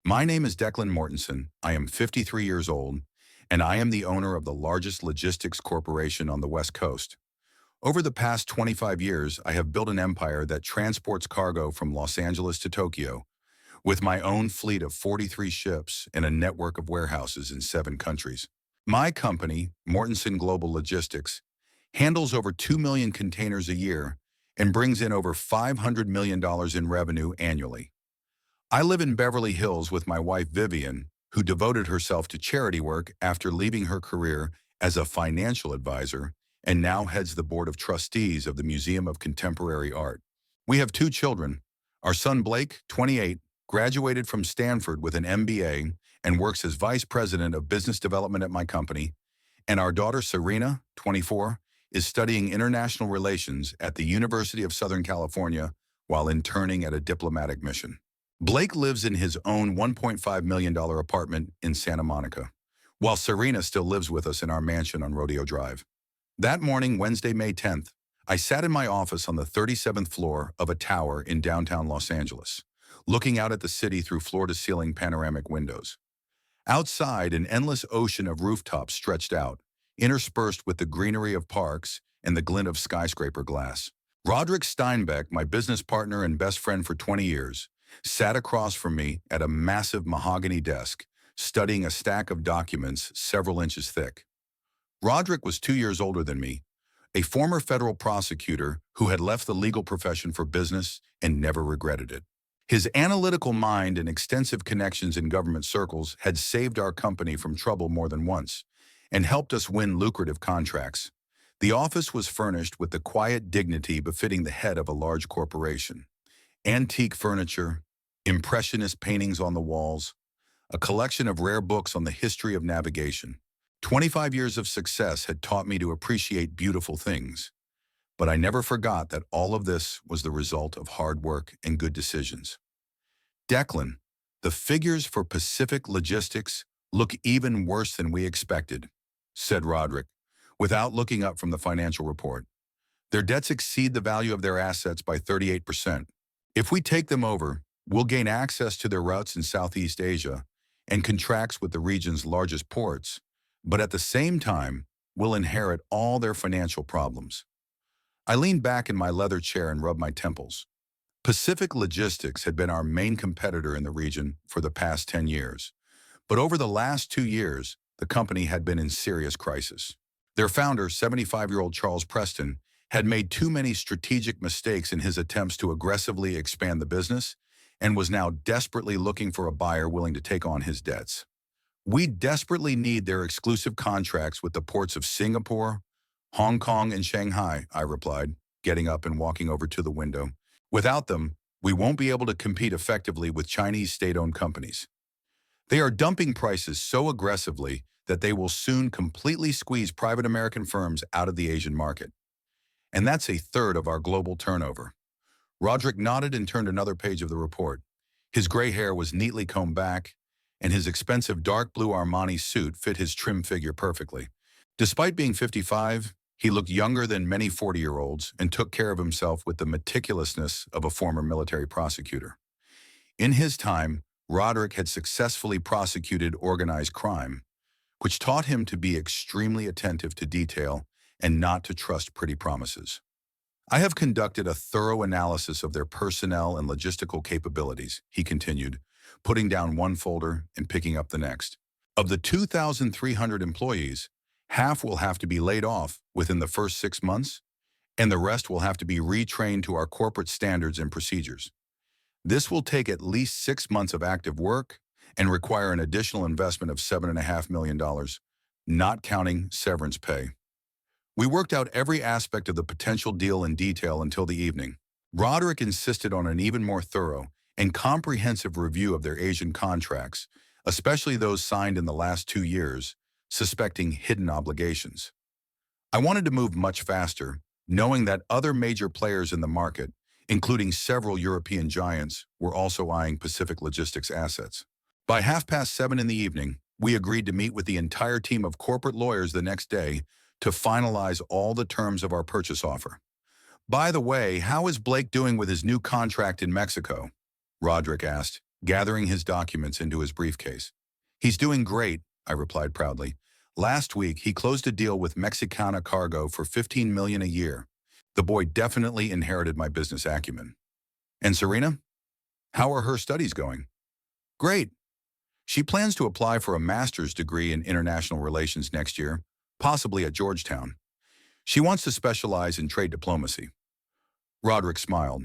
My name is Declan Mortensen. I am 53 years old, and I am the owner of the largest logistics corporation on the West Coast. Over the past 25 years, I have built an empire that transports cargo from Los Angeles to Tokyo with my own fleet of 43 ships and a network of warehouses in 7 countries. My company, Mortensen Global Logistics, handles over 2 million containers a year and brings in over $500 million in revenue annually. I live in Beverly Hills with my wife Vivian, who devoted herself to charity work after leaving her career as a financial advisor and now heads the board of trustees of the Museum of Contemporary Art. We have 2 children. Our son Blake, 28, graduated from Stanford with an MBA and works as vice president of business development at my company, and our daughter Serena, 24, is studying international relations at the University of Southern California while interning at a diplomatic mission. Blake lives in his own $1.5 million apartment in Santa Monica, while Serena still lives with us in our mansion on Rodeo Drive. That morning, Wednesday, May 10th, I sat in my office on the 37th floor of a tower in downtown Los Angeles, looking out at the city through floor-to-ceiling panoramic windows. Outside, an endless ocean of rooftops stretched out, interspersed with the greenery of parks and the glint of skyscraper glass. Roderick Steinbeck, my business partner and best friend for 20 years, sat across from me at a massive mahogany desk, studying a stack of documents several inches thick. Roderick was 2 years older than me, a former federal prosecutor who had left the legal profession for business and never regretted it. His analytical mind and extensive connections in government circles had saved our company from trouble more than once and helped us win lucrative contracts. The office was furnished with the quiet dignity befitting the head of a large corporation. Antique furniture, impressionist paintings on the walls, a collection of rare books on the history of navigation. 25 years of success had taught me to appreciate beautiful things, but I never forgot that all of this was the result of hard work and good decisions. Declan, the figures for Pacific Logistics look even worse than we expected, said Roderick, without looking up from the financial report. Their debts exceed the value of their assets by 38%. If we take them over, we'll gain access to their routes in Southeast Asia and contracts with the region's largest ports, but at the same time, we'll inherit all their financial problems. I leaned back in my leather chair and rubbed my temples. Pacific Logistics had been our main competitor in the region for the past 10 years, but over the last 2 years, the company had been in serious crisis. Their founder, 75-year-old Charles Preston, had made too many strategic mistakes in his attempts to aggressively expand the business and was now desperately looking for a buyer willing to take on his debts. We desperately need their exclusive contracts with the ports of Singapore, Hong Kong, and Shanghai, I replied, getting up and walking over to the window. Without them, we won't be able to compete effectively with Chinese state-owned companies. They are dumping prices so aggressively that they will soon completely squeeze private American firms out of the Asian market. And that's a third of our global turnover. Roderick nodded and turned another page of the report. His gray hair was neatly combed back, and his expensive dark blue Armani suit fit his trim figure perfectly. Despite being 55, he looked younger than many 40-year-olds and took care of himself with the meticulousness of a former military prosecutor. In his time, Roderick had successfully prosecuted organized crime, which taught him to be extremely attentive to detail and not to trust pretty promises. I have conducted a thorough analysis of their personnel and logistical capabilities, he continued, putting down one folder and picking up the next. Of the 2,300 employees, half will have to be laid off within the first 6 months, and the rest will have to be retrained to our corporate standards and procedures. This will take at least 6 months of active work and require an additional investment of $7.5 million, not counting severance pay. We worked out every aspect of the potential deal in detail until the evening. Roderick insisted on an even more thorough and comprehensive review of their Asian contracts, especially those signed in the last 2 years, suspecting hidden obligations. I wanted to move much faster, knowing that other major players in the market, including several European giants, were also eyeing Pacific Logistics assets. By 7:30 in the evening, we agreed to meet with the entire team of corporate lawyers the next day to finalize all the terms of our purchase offer. By the way, how is Blake doing with his new contract in Mexico? Roderick asked, gathering his documents into his briefcase. He's doing great, I replied proudly. Last week, he closed a deal with Mexicana Cargo for $15 million a year. The boy definitely inherited my business acumen. And Serena? How are her studies going? Great. She plans to apply for a master's degree in international relations next year, possibly at Georgetown. She wants to specialize in trade diplomacy. Roderick smiled.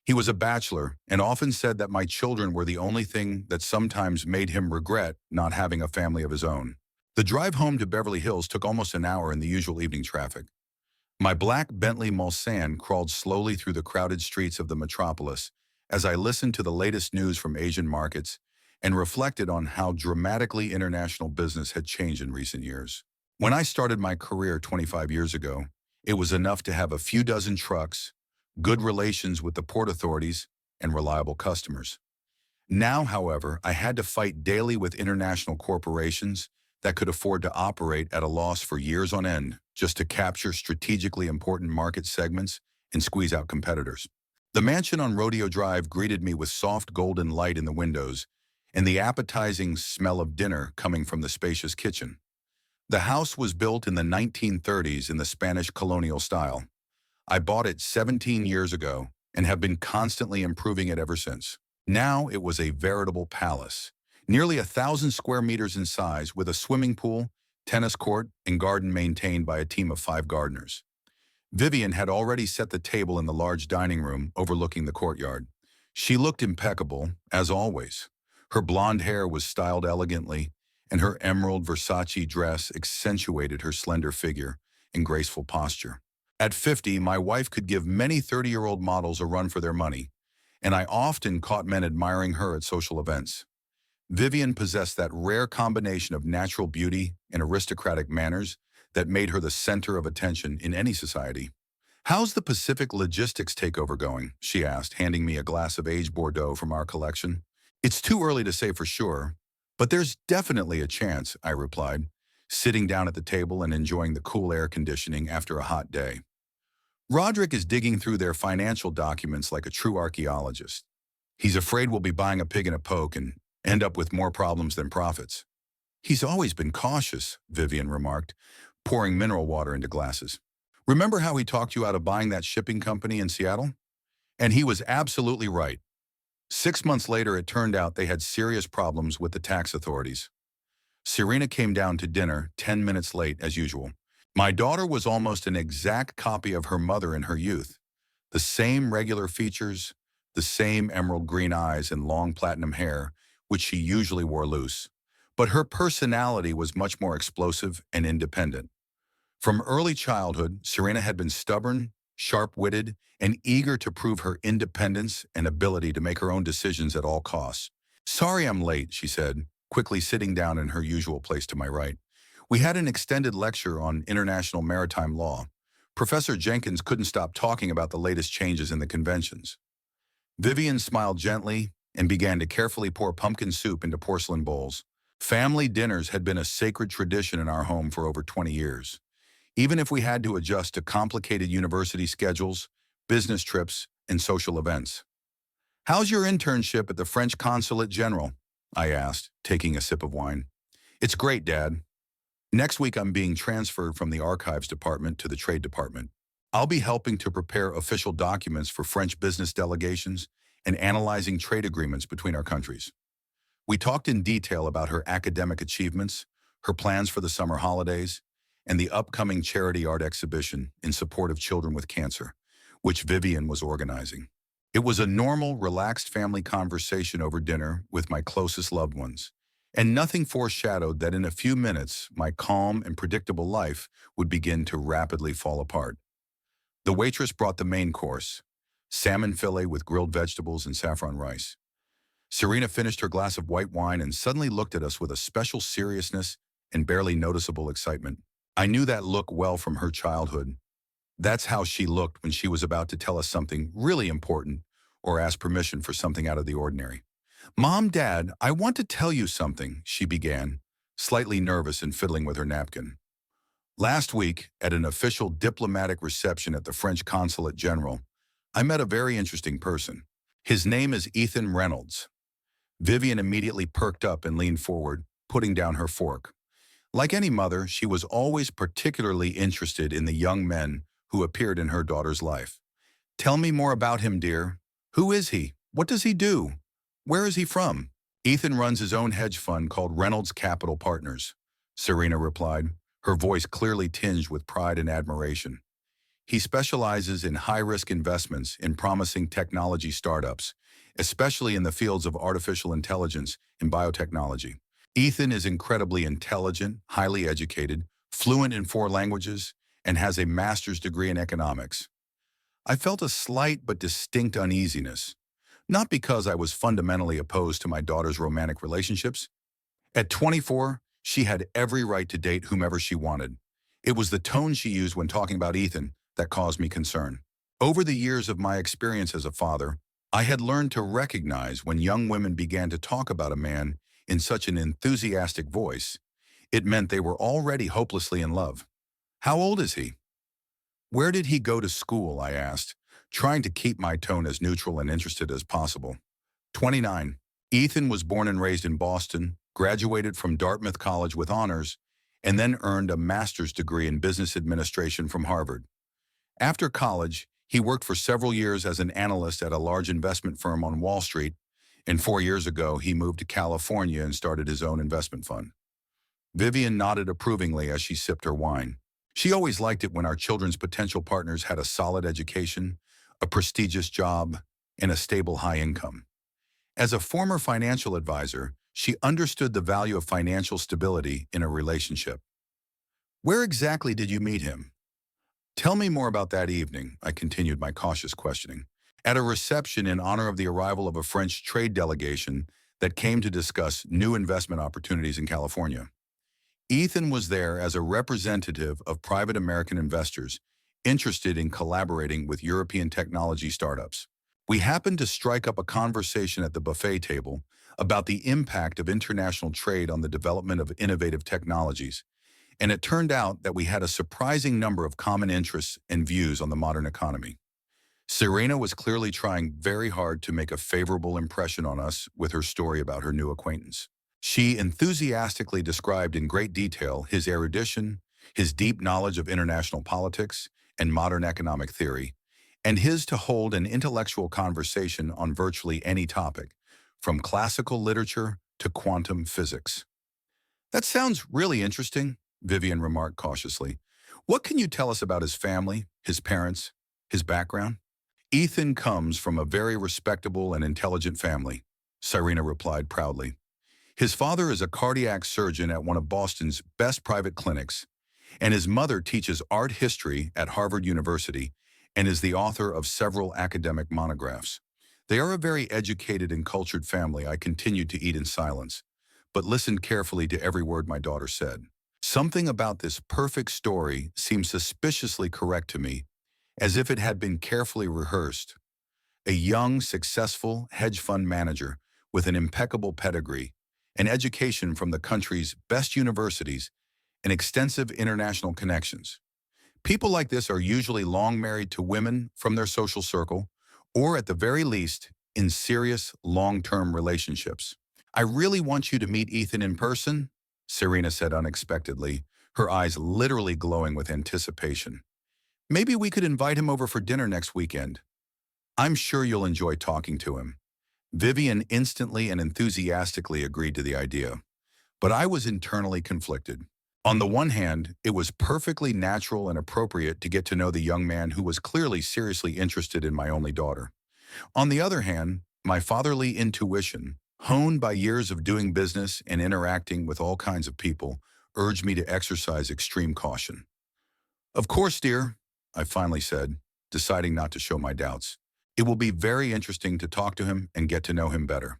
He was a bachelor and often said that my children were the only thing that sometimes made him regret not having a family of his own. The drive home to Beverly Hills took almost an hour in the usual evening traffic. My black Bentley Mulsanne crawled slowly through the crowded streets of the metropolis as I listened to the latest news from Asian markets and reflected on how dramatically international business had changed in recent years. When I started my career 25 years ago, it was enough to have a few dozen trucks, good relations with the port authorities, and reliable customers. Now, however, I had to fight daily with international corporations that could afford to operate at a loss for years on end just to capture strategically important market segments and squeeze out competitors. The mansion on Rodeo Drive greeted me with soft golden light in the windows and the appetizing smell of dinner coming from the spacious kitchen. The house was built in the 1930s in the Spanish colonial style. I bought it 17 years ago and have been constantly improving it ever since. Now it was a veritable palace, nearly 1,000 square meters in size with a swimming pool, tennis court, and garden maintained by a team of 5 gardeners. Vivian had already set the table in the large dining room overlooking the courtyard. She looked impeccable, as always. Her blonde hair was styled elegantly, and her emerald Versace dress accentuated her slender figure and graceful posture. At 50, my wife could give many 30-year-old models a run for their money, and I often caught men admiring her at social events. Vivian possessed that rare combination of natural beauty and aristocratic manners that made her the center of attention in any society. "How's the Pacific Logistics takeover going?" she asked, handing me a glass of aged Bordeaux from our collection. "It's too early to say for sure, but there's definitely a chance," I replied, sitting down at the table and enjoying the cool air conditioning after a hot day. Roderick is digging through their financial documents like a true archaeologist. He's afraid we'll be buying a pig in a poke and end up with more problems than profits. "He's always been cautious," Vivian remarked, pouring mineral water into glasses. "Remember how he talked you out of buying that shipping company in Seattle? And he was absolutely right. 6 months later, it turned out they had serious problems with the tax authorities." Serena came down to dinner 10 minutes late, as usual. My daughter was almost an exact copy of her mother in her youth. The same regular features, the same emerald green eyes and long platinum hair, which she usually wore loose. But her personality was much more explosive and independent. From early childhood, Serena had been stubborn, sharp-witted, and eager to prove her independence and ability to make her own decisions at all costs. "Sorry I'm late," she said, quickly sitting down in her usual place to my right. "We had an extended lecture on international maritime law. Professor Jenkins couldn't stop talking about the latest changes in the conventions." Vivian smiled gently and began to carefully pour pumpkin soup into porcelain bowls. Family dinners had been a sacred tradition in our home for over 20 years. Even if we had to adjust to complicated university schedules, business trips, and social events. "How's your internship at the French Consulate General?" I asked, taking a sip of wine. "It's great, Dad. Next week I'm being transferred from the Archives Department to the Trade Department. I'll be helping to prepare official documents for French business delegations and analyzing trade agreements between our countries." We talked in detail about her academic achievements, her plans for the summer holidays, and the upcoming charity art exhibition in support of children with cancer, which Vivian was organizing. It was a normal, relaxed family conversation over dinner with my closest loved ones, and nothing foreshadowed that in a few minutes my calm and predictable life would begin to rapidly fall apart. The waitress brought the main course, salmon fillet with grilled vegetables and saffron rice. Serena finished her glass of white wine and suddenly looked at us with a special seriousness and barely noticeable excitement. I knew that look well from her childhood. That's how she looked when she was about to tell us something really important or ask permission for something out of the ordinary. "Mom, Dad, I want to tell you something," she began, slightly nervous and fiddling with her napkin. "Last week, at an official diplomatic reception at the French Consulate General, I met a very interesting person. His name is Ethan Reynolds. Vivian immediately perked up and leaned forward, putting down her fork. Like any mother, she was always particularly interested in the young men who appeared in her daughter's life. Tell me more about him, dear. Who is he? What does he do? Where is he from? Ethan runs his own hedge fund called Reynolds Capital Partners, Serena replied, her voice clearly tinged with pride and admiration. He specializes in high-risk investments in promising technology startups, especially in the fields of artificial intelligence and biotechnology. Ethan is incredibly intelligent, highly educated, fluent in 4 languages, and has a master's degree in economics. I felt a slight but distinct uneasiness, not because I was fundamentally opposed to my daughter's romantic relationships. At 24, she had every right to date whomever she wanted. It was the tone she used when talking about Ethan that caused me concern. Over the years of my experience as a father, I had learned to recognize when young women began to talk about a man in such an enthusiastic voice, it meant they were already hopelessly in love. How old is he? Where did he go to school? I asked, trying to keep my tone as neutral and interested as possible. 29. Ethan was born and raised in Boston, graduated from Dartmouth College with honors, and then earned a master's degree in business administration from Harvard. After college, he worked for several years as an analyst at a large investment firm on Wall Street, and 4 years ago, he moved to California and started his own investment fund. Vivian nodded approvingly as she sipped her wine. She always liked it when our children's potential partners had a solid education, a prestigious job, and a stable high income. As a former financial advisor, she understood the value of financial stability in a relationship. Where exactly did you meet him? Tell me more about that evening, I continued my cautious questioning. At a reception in honor of the arrival of a French trade delegation that came to discuss new investment opportunities in California. Ethan was there as a representative of private American investors interested in collaborating with European technology startups. We happened to strike up a conversation at the buffet table about the impact of international trade on the development of innovative technologies, and it turned out that we had a surprising number of common interests and views on the modern economy. Serena was clearly trying very hard to make a favorable impression on us with her story about her new acquaintance. She enthusiastically described in great detail his erudition, his deep knowledge of international politics and modern economic theory, and his to hold an intellectual conversation on virtually any topic, from classical literature to quantum physics. That sounds really interesting, Vivian remarked cautiously. What can you tell us about his family, his parents, his background? Ethan comes from a very respectable and intelligent family, Serena replied proudly. His father is a cardiac surgeon at one of Boston's best private clinics, and his mother teaches art history at Harvard University and is the author of several academic monographs. They are a very educated and cultured family. I continued to eat in silence, but listened carefully to every word my daughter said. Something about this perfect story seemed suspiciously correct to me, as if it had been carefully rehearsed. A young, successful hedge fund manager with an impeccable pedigree, an education from the country's best universities, and extensive international connections. People like this are usually long married to women from their social circle, or at the very least, in serious, long-term relationships. I really want you to meet Ethan in person, Serena said unexpectedly, her eyes literally glowing with anticipation. Maybe we could invite him over for dinner next weekend. I'm sure you'll enjoy talking to him. Vivian instantly and enthusiastically agreed to the idea, but I was internally conflicted. On the one hand, it was perfectly natural and appropriate to get to know the young man who was clearly seriously interested in my only daughter. On the other hand, my fatherly intuition, honed by years of doing business and interacting with all kinds of people, urged me to exercise extreme caution. Of course, dear, I finally said, deciding not to show my doubts. It will be very interesting to talk to him and get to know him better.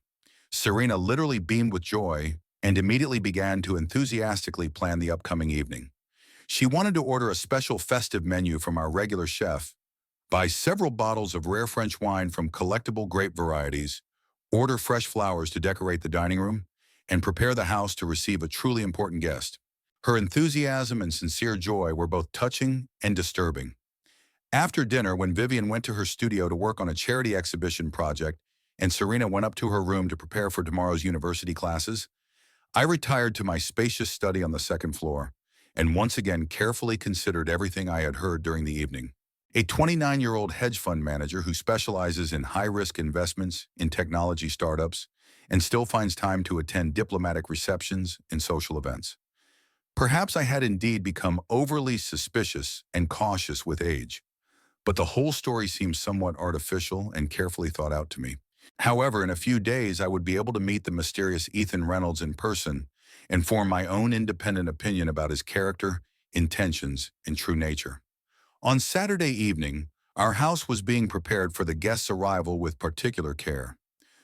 Serena literally beamed with joy and immediately began to enthusiastically plan the upcoming evening. She wanted to order a special festive menu from our regular chef, buy several bottles of rare French wine from collectible grape varieties, order fresh flowers to decorate the dining room, and prepare the house to receive a truly important guest. Her enthusiasm and sincere joy were both touching and disturbing. After dinner, when Vivian went to her studio to work on a charity exhibition project, and Serena went up to her room to prepare for tomorrow's university classes, I retired to my spacious study on the second floor and once again carefully considered everything I had heard during the evening. A 29-year-old hedge fund manager who specializes in high-risk investments in technology startups and still finds time to attend diplomatic receptions and social events. Perhaps I had indeed become overly suspicious and cautious with age, but the whole story seemed somewhat artificial and carefully thought out to me. However, in a few days, I would be able to meet the mysterious Ethan Reynolds in person and form my own independent opinion about his character, intentions, and true nature. On Saturday evening, our house was being prepared for the guest's arrival with particular care.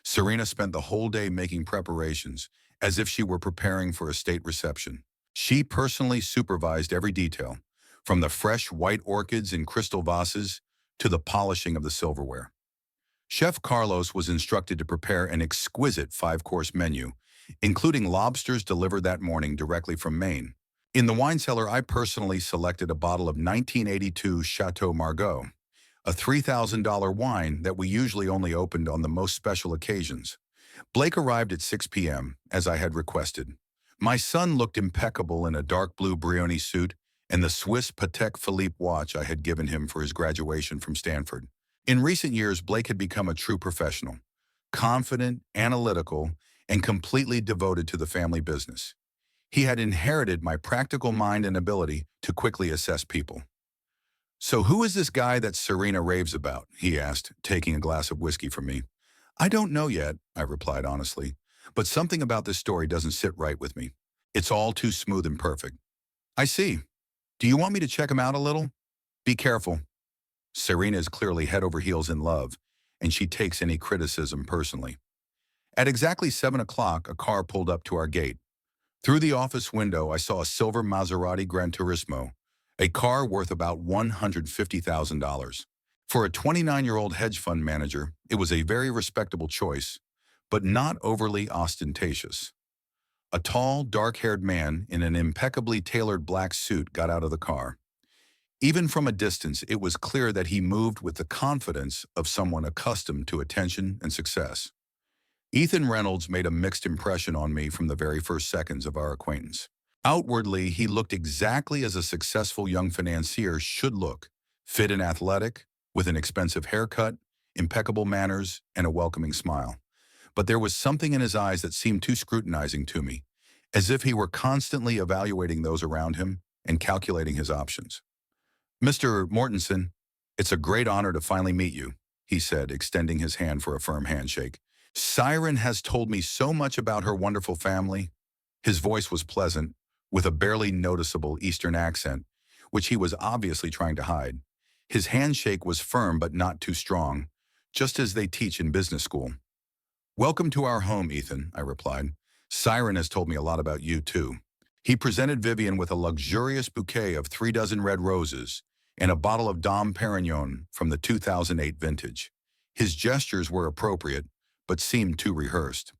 Serena spent the whole day making preparations, as if she were preparing for a state reception. She personally supervised every detail, from the fresh white orchids in crystal vases to the polishing of the silverware. Chef Carlos was instructed to prepare an exquisite five-course menu, including lobsters delivered that morning directly from Maine. In the wine cellar, I personally selected a bottle of 1982 Chateau Margaux, a $3,000 wine that we usually only opened on the most special occasions. Blake arrived at 6 p.m., as I had requested. My son looked impeccable in a dark blue Brioni suit and the Swiss Patek Philippe watch I had given him for his graduation from Stanford. In recent years, Blake had become a true professional, confident, analytical, and completely devoted to the family business. He had inherited my practical mind and ability to quickly assess people. "So who is this guy that Serena raves about?" he asked, taking a glass of whiskey from me. "I don't know yet," I replied honestly, "but something about this story doesn't sit right with me. It's all too smooth and perfect." "I see. Do you want me to check him out a little?" "Be careful. Serena is clearly head over heels in love, and she takes any criticism personally." At exactly 7 o'clock, a car pulled up to our gate. Through the office window, I saw a silver Maserati Gran Turismo, a car worth about $150,000. For a 29-year-old hedge fund manager, it was a very respectable choice, but not overly ostentatious. A tall, dark-haired man in an impeccably tailored black suit got out of the car. Even from a distance, it was clear that he moved with the confidence of someone accustomed to attention and success. Ethan Reynolds made a mixed impression on me from the very first seconds of our acquaintance. Outwardly, he looked exactly as a successful young financier should look, fit and athletic, with an expensive haircut, impeccable manners, and a welcoming smile. But there was something in his eyes that seemed too scrutinizing to me, as if he were constantly evaluating those around him and calculating his options. "Mr. Mortensen, it's a great honor to finally meet you," he said, extending his hand for a firm handshake. "Siren has told me so much about her wonderful family." His voice was pleasant, with a barely noticeable Eastern accent, which he was obviously trying to hide. His handshake was firm but not too strong, just as they teach in business school. "Welcome to our home, Ethan," I replied. "Siren has told me a lot about you, too." He presented Vivian with a luxurious bouquet of 36 red roses and a bottle of Dom Perignon from the 2008 vintage. His gestures were appropriate, but seemed too rehearsed.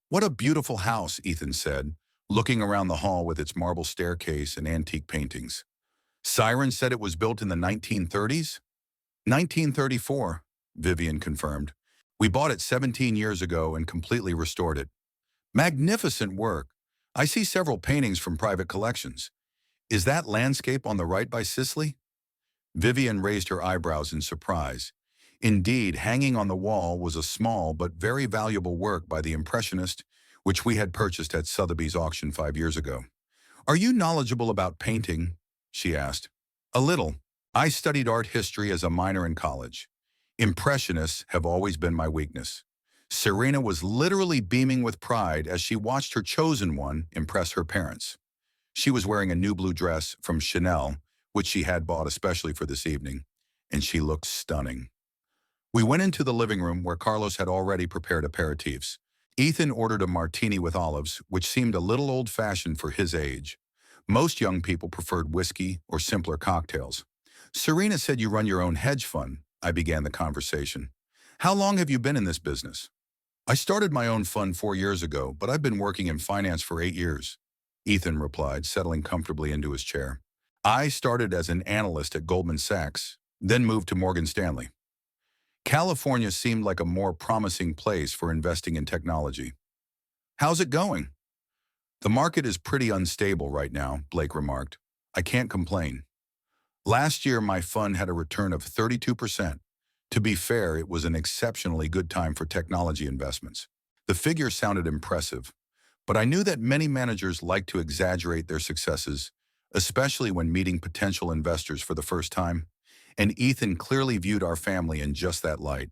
"What a beautiful house," Ethan said, looking around the hall with its marble staircase and antique paintings. "Siren said it was built in the 1930s? 1934, Vivian confirmed. "We bought it 17 years ago and completely restored it." "Magnificent work. I see several paintings from private collections. Is that landscape on the right by Sisley?" Vivian raised her eyebrows in surprise. Indeed, hanging on the wall was a small but very valuable work by the Impressionist, which we had purchased at Sotheby's auction 5 years ago. "Are you knowledgeable about painting?" she asked. "A little. I studied art history as a minor in college. Impressionists have always been my weakness." Serena was literally beaming with pride as she watched her chosen one impress her parents. She was wearing a new blue dress from Chanel, which she had bought especially for this evening, and she looked stunning. We went into the living room where Carlos had already prepared aperitifs. Ethan ordered a martini with olives, which seemed a little old-fashioned for his age. Most young people preferred whiskey or simpler cocktails. "Serena said you run your own hedge fund," I began the conversation. "How long have you been in this business?" "I started my own fund 4 years ago, but I've been working in finance for 8 years," Ethan replied, settling comfortably into his chair. "I started as an analyst at Goldman Sachs, then moved to Morgan Stanley." California seemed like a more promising place for investing in technology. How's it going? The market is pretty unstable right now, Blake remarked. I can't complain. Last year, my fund had a return of 32%. To be fair, it was an exceptionally good time for technology investments. The figure sounded impressive, but I knew that many managers like to exaggerate their successes, especially when meeting potential investors for the first time, and Ethan clearly viewed our family in just that light.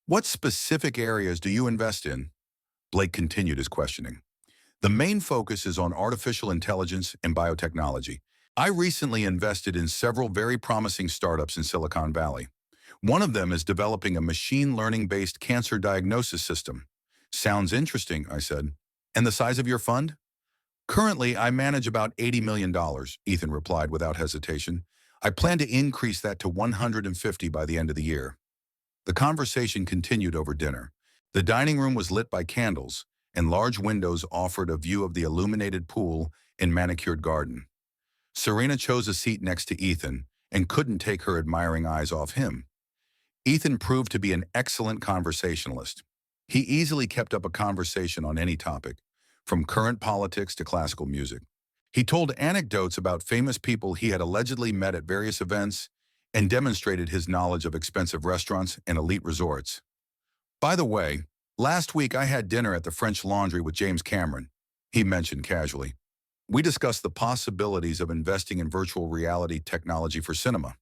What specific areas do you invest in? Blake continued his questioning. The main focus is on artificial intelligence and biotechnology. I recently invested in several very promising startups in Silicon Valley. One of them is developing a machine learning-based cancer diagnosis system. Sounds interesting, I said. And the size of your fund? Currently, I manage about $80 million, Ethan replied without hesitation. I plan to increase that to 150 by the end of the year. The conversation continued over dinner. The dining room was lit by candles, and large windows offered a view of the illuminated pool and manicured garden. Serena chose a seat next to Ethan and couldn't take her admiring eyes off him. Ethan proved to be an excellent conversationalist. He easily kept up a conversation on any topic, from current politics to classical music. He told anecdotes about famous people he had allegedly met at various events and demonstrated his knowledge of expensive restaurants and elite resorts. By the way, last week I had dinner at the French Laundry with James Cameron, he mentioned casually. We discussed the possibilities of investing in virtual reality technology for cinema.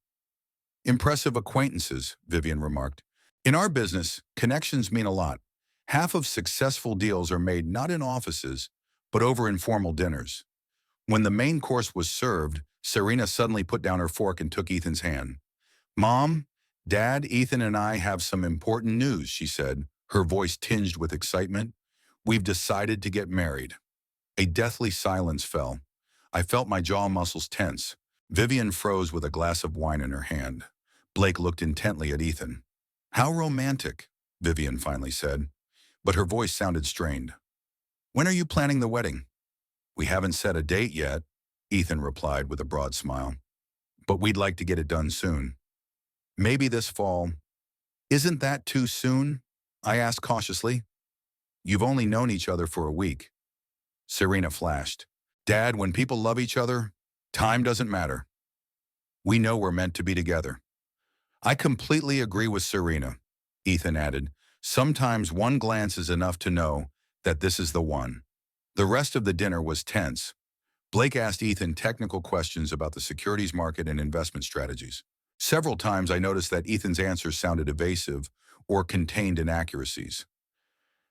Impressive acquaintances, Vivian remarked. In our business, connections mean a lot. Half of successful deals are made not in offices, but over informal dinners. When the main course was served, Serena suddenly put down her fork and took Ethan's hand. Mom, Dad, Ethan and I have some important news, she said, her voice tinged with excitement. We've decided to get married. A deathly silence fell. I felt my jaw muscles tense. Vivian froze with a glass of wine in her hand. Blake looked intently at Ethan. How romantic, Vivian finally said, but her voice sounded strained. When are you planning the wedding? We haven't set a date yet, Ethan replied with a broad smile. But we'd like to get it done soon. Maybe this fall. Isn't that too soon? I asked cautiously. You've only known each other for a week. Serena flashed. Dad, when people love each other, time doesn't matter. We know we're meant to be together. I completely agree with Serena, Ethan added. Sometimes one glance is enough to know that this is the one. The rest of the dinner was tense. Blake asked Ethan technical questions about the securities market and investment strategies. Several times I noticed that Ethan's answers sounded evasive or contained inaccuracies.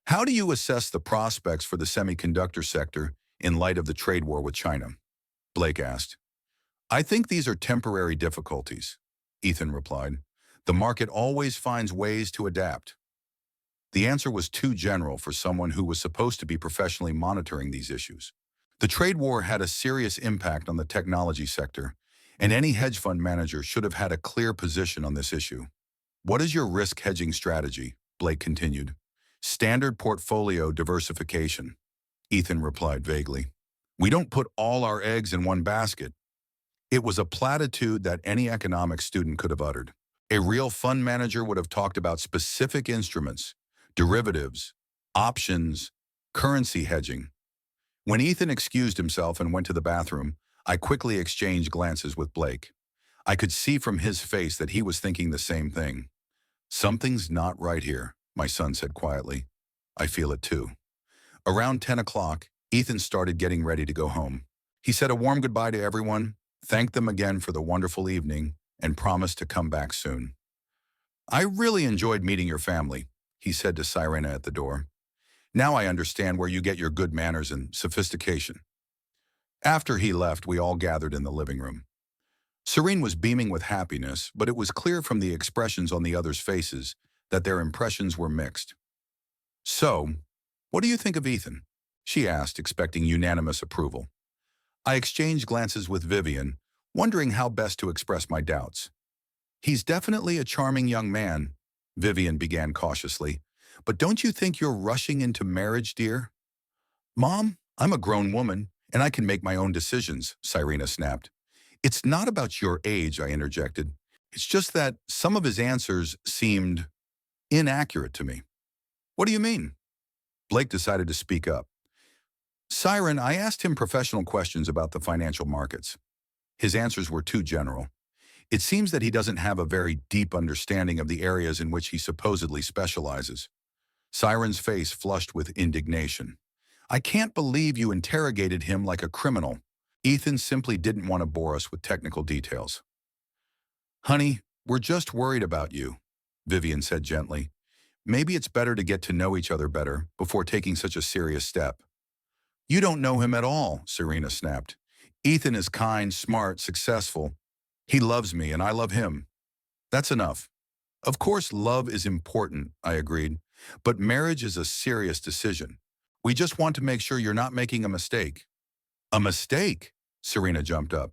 How do you assess the prospects for the semiconductor sector in light of the trade war with China? Blake asked. I think these are temporary difficulties, Ethan replied. The market always finds ways to adapt. The answer was too general for someone who was supposed to be professionally monitoring these issues. The trade war had a serious impact on the technology sector, and any hedge fund manager should have had a clear position on this issue. What is your risk hedging strategy? Blake continued. Standard portfolio diversification, Ethan replied vaguely. We don't put all our eggs in one basket. It was a platitude that any economics student could have uttered. A real fund manager would have talked about specific instruments, derivatives, options, currency hedging. When Ethan excused himself and went to the bathroom, I quickly exchanged glances with Blake. I could see from his face that he was thinking the same thing. Something's not right here, my son said quietly. I feel it too. Around 10 o'clock, Ethan started getting ready to go home. He said a warm goodbye to everyone, thanked them again for the wonderful evening, and promised to come back soon. I really enjoyed meeting your family, he said to Serena at the door. Now I understand where you get your good manners and sophistication. After he left, we all gathered in the living room. Serene was beaming with happiness, but it was clear from the expressions on the others' faces that their impressions were mixed. So, what do you think of Ethan? She asked, expecting unanimous approval. I exchanged glances with Vivian, wondering how best to express my doubts. He's definitely a charming young man, Vivian began cautiously. But don't you think you're rushing into marriage, dear? Mom, I'm a grown woman, and I can make my own decisions, Serena snapped. It's not about your age, I interjected. It's just that some of his answers seemed inaccurate to me. What do you mean? Blake decided to speak up. Siren, I asked him professional questions about the financial markets. His answers were too general. It seems that he doesn't have a very deep understanding of the areas in which he supposedly specializes. Siren's face flushed with indignation. I can't believe you interrogated him like a criminal. Ethan simply didn't want to bore us with technical details. Honey, we're just worried about you, Vivian said gently. Maybe it's better to get to know each other better before taking such a serious step. You don't know him at all, Serena snapped. Ethan is kind, smart, successful. He loves me and I love him. That's enough. Of course, love is important, I agreed, but marriage is a serious decision. We just want to make sure you're not making a mistake. A mistake? Serena jumped up.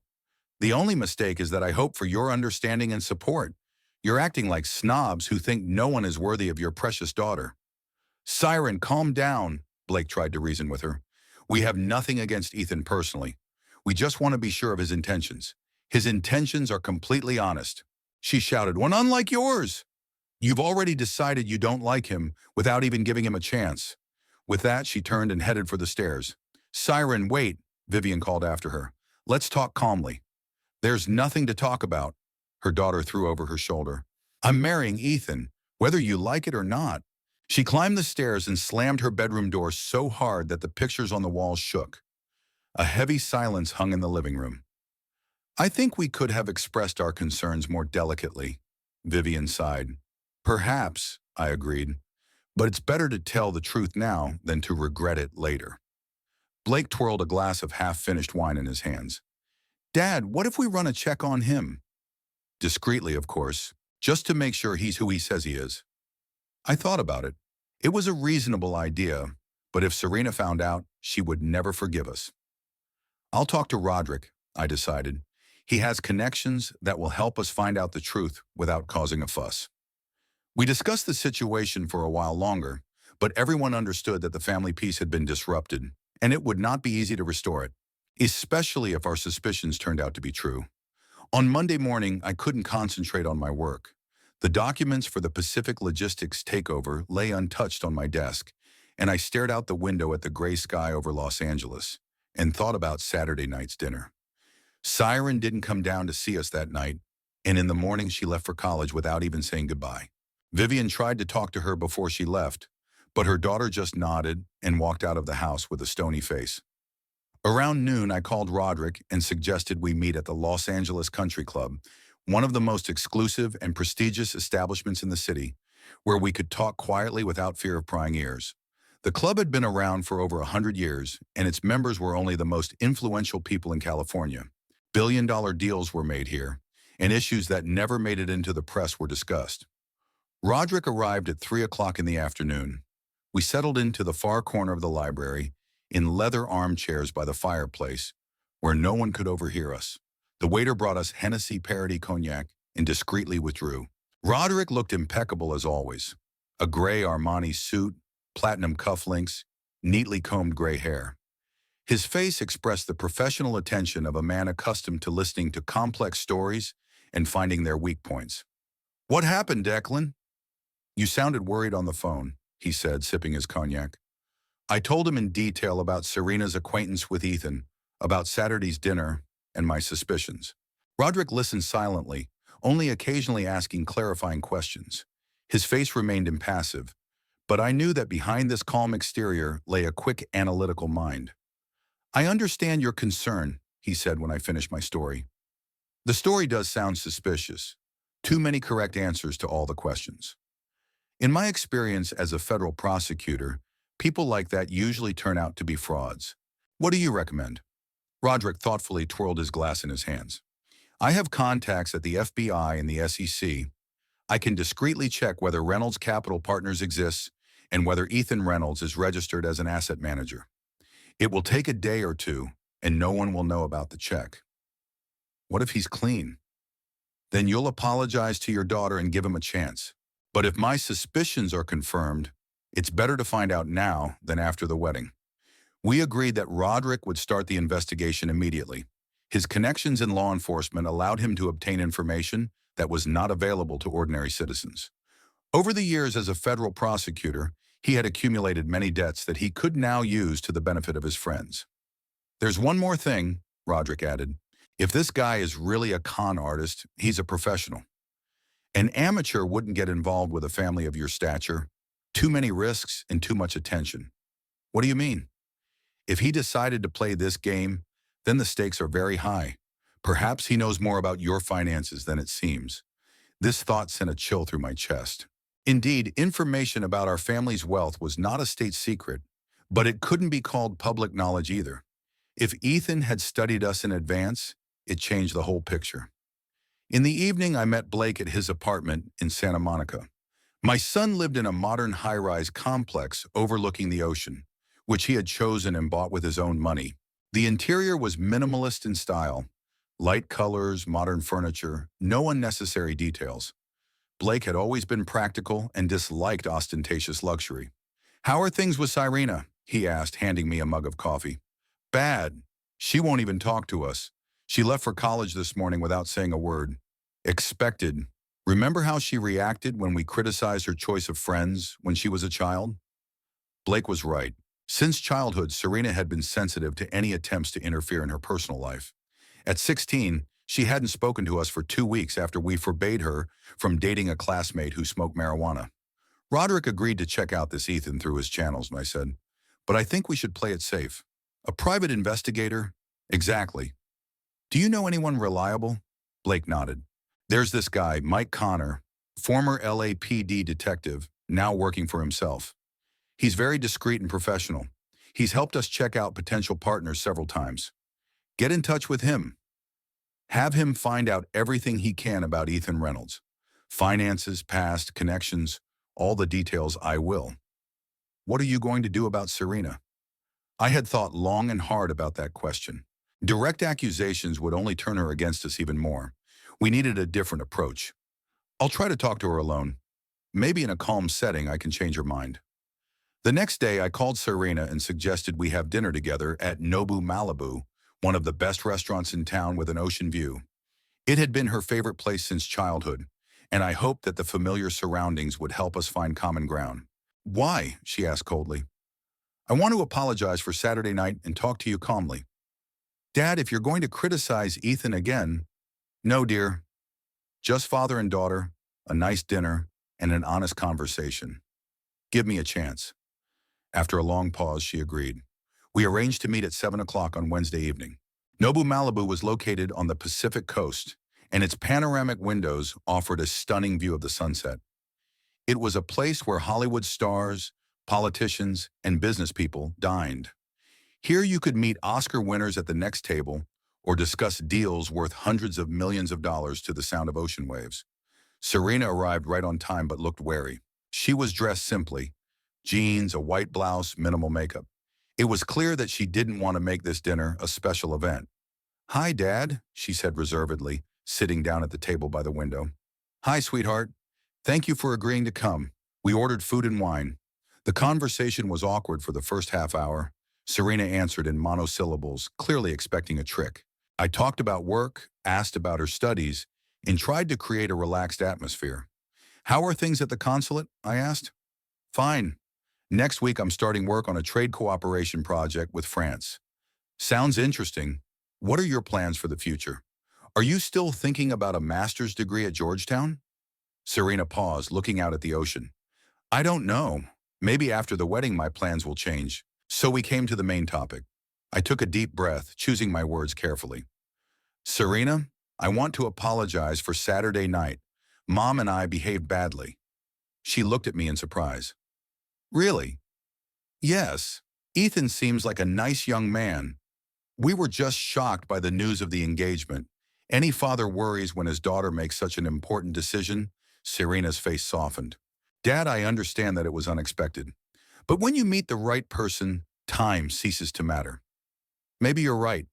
The only mistake is that I hope for your understanding and support. You're acting like snobs who think no one is worthy of your precious daughter. Siren, calm down, Blake tried to reason with her. We have nothing against Ethan personally. We just want to be sure of his intentions. His intentions are completely honest. She shouted, one unlike yours. You've already decided you don't like him without even giving him a chance. With that, she turned and headed for the stairs. Siren, wait, Vivian called after her. Let's talk calmly. There's nothing to talk about, her daughter threw over her shoulder. I'm marrying Ethan, whether you like it or not. She climbed the stairs and slammed her bedroom door so hard that the pictures on the walls shook. A heavy silence hung in the living room. I think we could have expressed our concerns more delicately, Vivian sighed. Perhaps, I agreed, but it's better to tell the truth now than to regret it later. Blake twirled a glass of half-finished wine in his hands. Dad, what if we run a check on him? Discreetly, of course, just to make sure he's who he says he is. I thought about it. It was a reasonable idea, but if Serena found out, she would never forgive us. I'll talk to Roderick, I decided. He has connections that will help us find out the truth without causing a fuss. We discussed the situation for a while longer, but everyone understood that the family peace had been disrupted, and it would not be easy to restore it, especially if our suspicions turned out to be true. On Monday morning, I couldn't concentrate on my work. The documents for the Pacific Logistics takeover lay untouched on my desk, and I stared out the window at the gray sky over Los Angeles and thought about Saturday night's dinner. Siren didn't come down to see us that night, and in the morning she left for college without even saying goodbye. Vivian tried to talk to her before she left, but her daughter just nodded and walked out of the house with a stony face. Around noon, I called Roderick and suggested we meet at the Los Angeles Country Club, one of the most exclusive and prestigious establishments in the city, where we could talk quietly without fear of prying ears. The club had been around for over 100 years, and its members were only the most influential people in California. Billion-dollar deals were made here, and issues that never made it into the press were discussed. Roderick arrived at 3 o'clock in the afternoon. We settled into the far corner of the library, in leather armchairs by the fireplace, where no one could overhear us. The waiter brought us Hennessy Parody cognac and discreetly withdrew. Roderick looked impeccable as always. A gray Armani suit, platinum cufflinks, neatly combed gray hair. His face expressed the professional attention of a man accustomed to listening to complex stories and finding their weak points. What happened, Declan? You sounded worried on the phone, he said, sipping his cognac. I told him in detail about Serena's acquaintance with Ethan, about Saturday's dinner, and my suspicions. Roderick listened silently, only occasionally asking clarifying questions. His face remained impassive, but I knew that behind this calm exterior lay a quick, analytical mind. I understand your concern, he said when I finished my story. The story does sound suspicious. Too many correct answers to all the questions. In my experience as a federal prosecutor, people like that usually turn out to be frauds. What do you recommend? Roderick thoughtfully twirled his glass in his hands. I have contacts at the FBI and the SEC. I can discreetly check whether Reynolds Capital Partners exists and whether Ethan Reynolds is registered as an asset manager. It will take a day or two, and no one will know about the check. What if he's clean? Then you'll apologize to your daughter and give him a chance. But if my suspicions are confirmed, it's better to find out now than after the wedding. We agreed that Roderick would start the investigation immediately. His connections in law enforcement allowed him to obtain information that was not available to ordinary citizens. Over the years as a federal prosecutor, he had accumulated many debts that he could now use to the benefit of his friends. There's one more thing, Roderick added. If this guy is really a con artist, he's a professional. An amateur wouldn't get involved with a family of your stature. Too many risks and too much attention. What do you mean? If he decided to play this game, then the stakes are very high. Perhaps he knows more about your finances than it seems. This thought sent a chill through my chest. Indeed, information about our family's wealth was not a state secret, but it couldn't be called public knowledge either. If Ethan had studied us in advance, it changed the whole picture. In the evening, I met Blake at his apartment in Santa Monica. My son lived in a modern high-rise complex overlooking the ocean, which he had chosen and bought with his own money. The interior was minimalist in style, light colors, modern furniture, no unnecessary details. Blake had always been practical and disliked ostentatious luxury. "How are things with Cyrena?" he asked, handing me a mug of coffee. "Bad. She won't even talk to us. She left for college this morning without saying a word." Expected. Remember how she reacted when we criticized her choice of friends when she was a child? Blake was right. Since childhood, Serena had been sensitive to any attempts to interfere in her personal life. At 16, she hadn't spoken to us for 2 weeks after we forbade her from dating a classmate who smoked marijuana. Roderick agreed to check out this Ethan through his channels, I said. "But I think we should play it safe." "A private investigator?" "Exactly. Do you know anyone reliable?" Blake nodded. "There's this guy, Mike Connor, former LAPD detective, now working for himself. He's very discreet and professional. He's helped us check out potential partners several times. Get in touch with him. Have him find out everything he can about Ethan Reynolds. Finances, past, connections, all the details. I will." "What are you going to do about Serena?" I had thought long and hard about that question. Direct accusations would only turn her against us even more. We needed a different approach. "I'll try to talk to her alone. Maybe in a calm setting I can change her mind." The next day I called Serena and suggested we have dinner together at Nobu Malibu, one of the best restaurants in town with an ocean view. It had been her favorite place since childhood, and I hoped that the familiar surroundings would help us find common ground. "Why?" she asked coldly. "I want to apologize for Saturday night and talk to you calmly." "Dad, if you're going to criticize Ethan again—" "No, dear. Just father and daughter, a nice dinner, and an honest conversation. Give me a chance." After a long pause, she agreed. We arranged to meet at 7 o'clock on Wednesday evening. Nobu Malibu was located on the Pacific coast, and its panoramic windows offered a stunning view of the sunset. It was a place where Hollywood stars, politicians, and business people dined. Here you could meet Oscar winners at the next table or discuss deals worth hundreds of millions of dollars to the sound of ocean waves. Serena arrived right on time but looked wary. She was dressed simply, jeans, a white blouse, minimal makeup. It was clear that she didn't want to make this dinner a special event. "Hi, Dad," she said reservedly, sitting down at the table by the window. "Hi, sweetheart. Thank you for agreeing to come. We ordered food and wine." The conversation was awkward for the first half hour. Serena answered in monosyllables, clearly expecting a trick. I talked about work, asked about her studies, and tried to create a relaxed atmosphere. "How are things at the consulate?" I asked. "Fine. Next week I'm starting work on a trade cooperation project with France." "Sounds interesting. What are your plans for the future? Are you still thinking about a master's degree at Georgetown?" Serena paused, looking out at the ocean. "I don't know. Maybe after the wedding my plans will change." So we came to the main topic. I took a deep breath, choosing my words carefully. "Serena, I want to apologize for Saturday night. Mom and I behaved badly." She looked at me in surprise. "Really?" "Yes. Ethan seems like a nice young man. We were just shocked by the news of the engagement. Any father worries when his daughter makes such an important decision." Serena's face softened. "Dad, I understand that it was unexpected. But when you meet the right person, time ceases to matter." "Maybe you're right.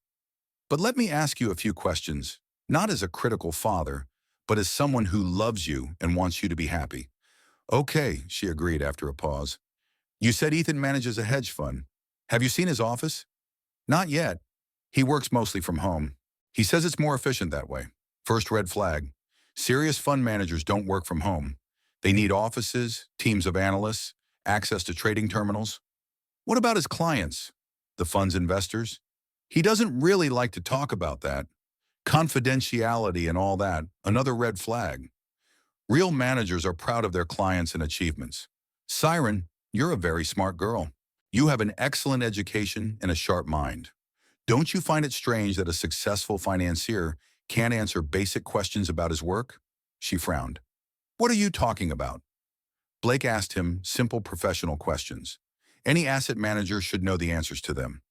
But let me ask you a few questions, not as a critical father, but as someone who loves you and wants you to be happy." "Okay," she agreed after a pause. "You said Ethan manages a hedge fund. Have you seen his office?" "Not yet. He works mostly from home. He says it's more efficient that way." First red flag. Serious fund managers don't work from home. They need offices, teams of analysts, access to trading terminals. What about his clients, the fund's investors? He doesn't really like to talk about that. Confidentiality and all that, another red flag. Real managers are proud of their clients and achievements. Siren, you're a very smart girl. You have an excellent education and a sharp mind. Don't you find it strange that a successful financier can't answer basic questions about his work? She frowned. What are you talking about? Blake asked him simple professional questions. Any asset manager should know the answers to them.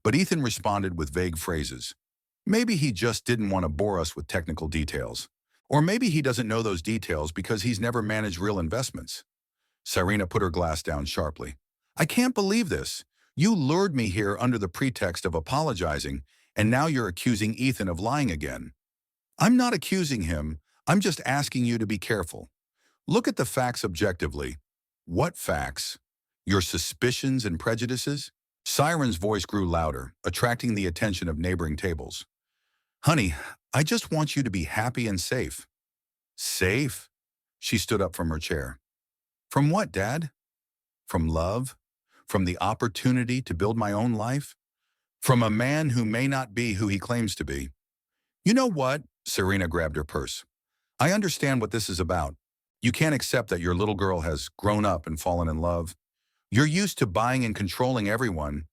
But Ethan responded with vague phrases. Maybe he just didn't want to bore us with technical details. Or maybe he doesn't know those details because he's never managed real investments. Cyrena put her glass down sharply. I can't believe this. You lured me here under the pretext of apologizing, and now you're accusing Ethan of lying again. I'm not accusing him. I'm just asking you to be careful. Look at the facts objectively. What facts? Your suspicions and prejudices? Siren's voice grew louder, attracting the attention of neighboring tables. Honey, I just want you to be happy and safe. Safe? She stood up from her chair. From what, Dad? From love? From the opportunity to build my own life? From a man who may not be who he claims to be? You know what? Cyrena grabbed her purse. I understand what this is about. You can't accept that your little girl has grown up and fallen in love. You're used to buying and controlling everyone,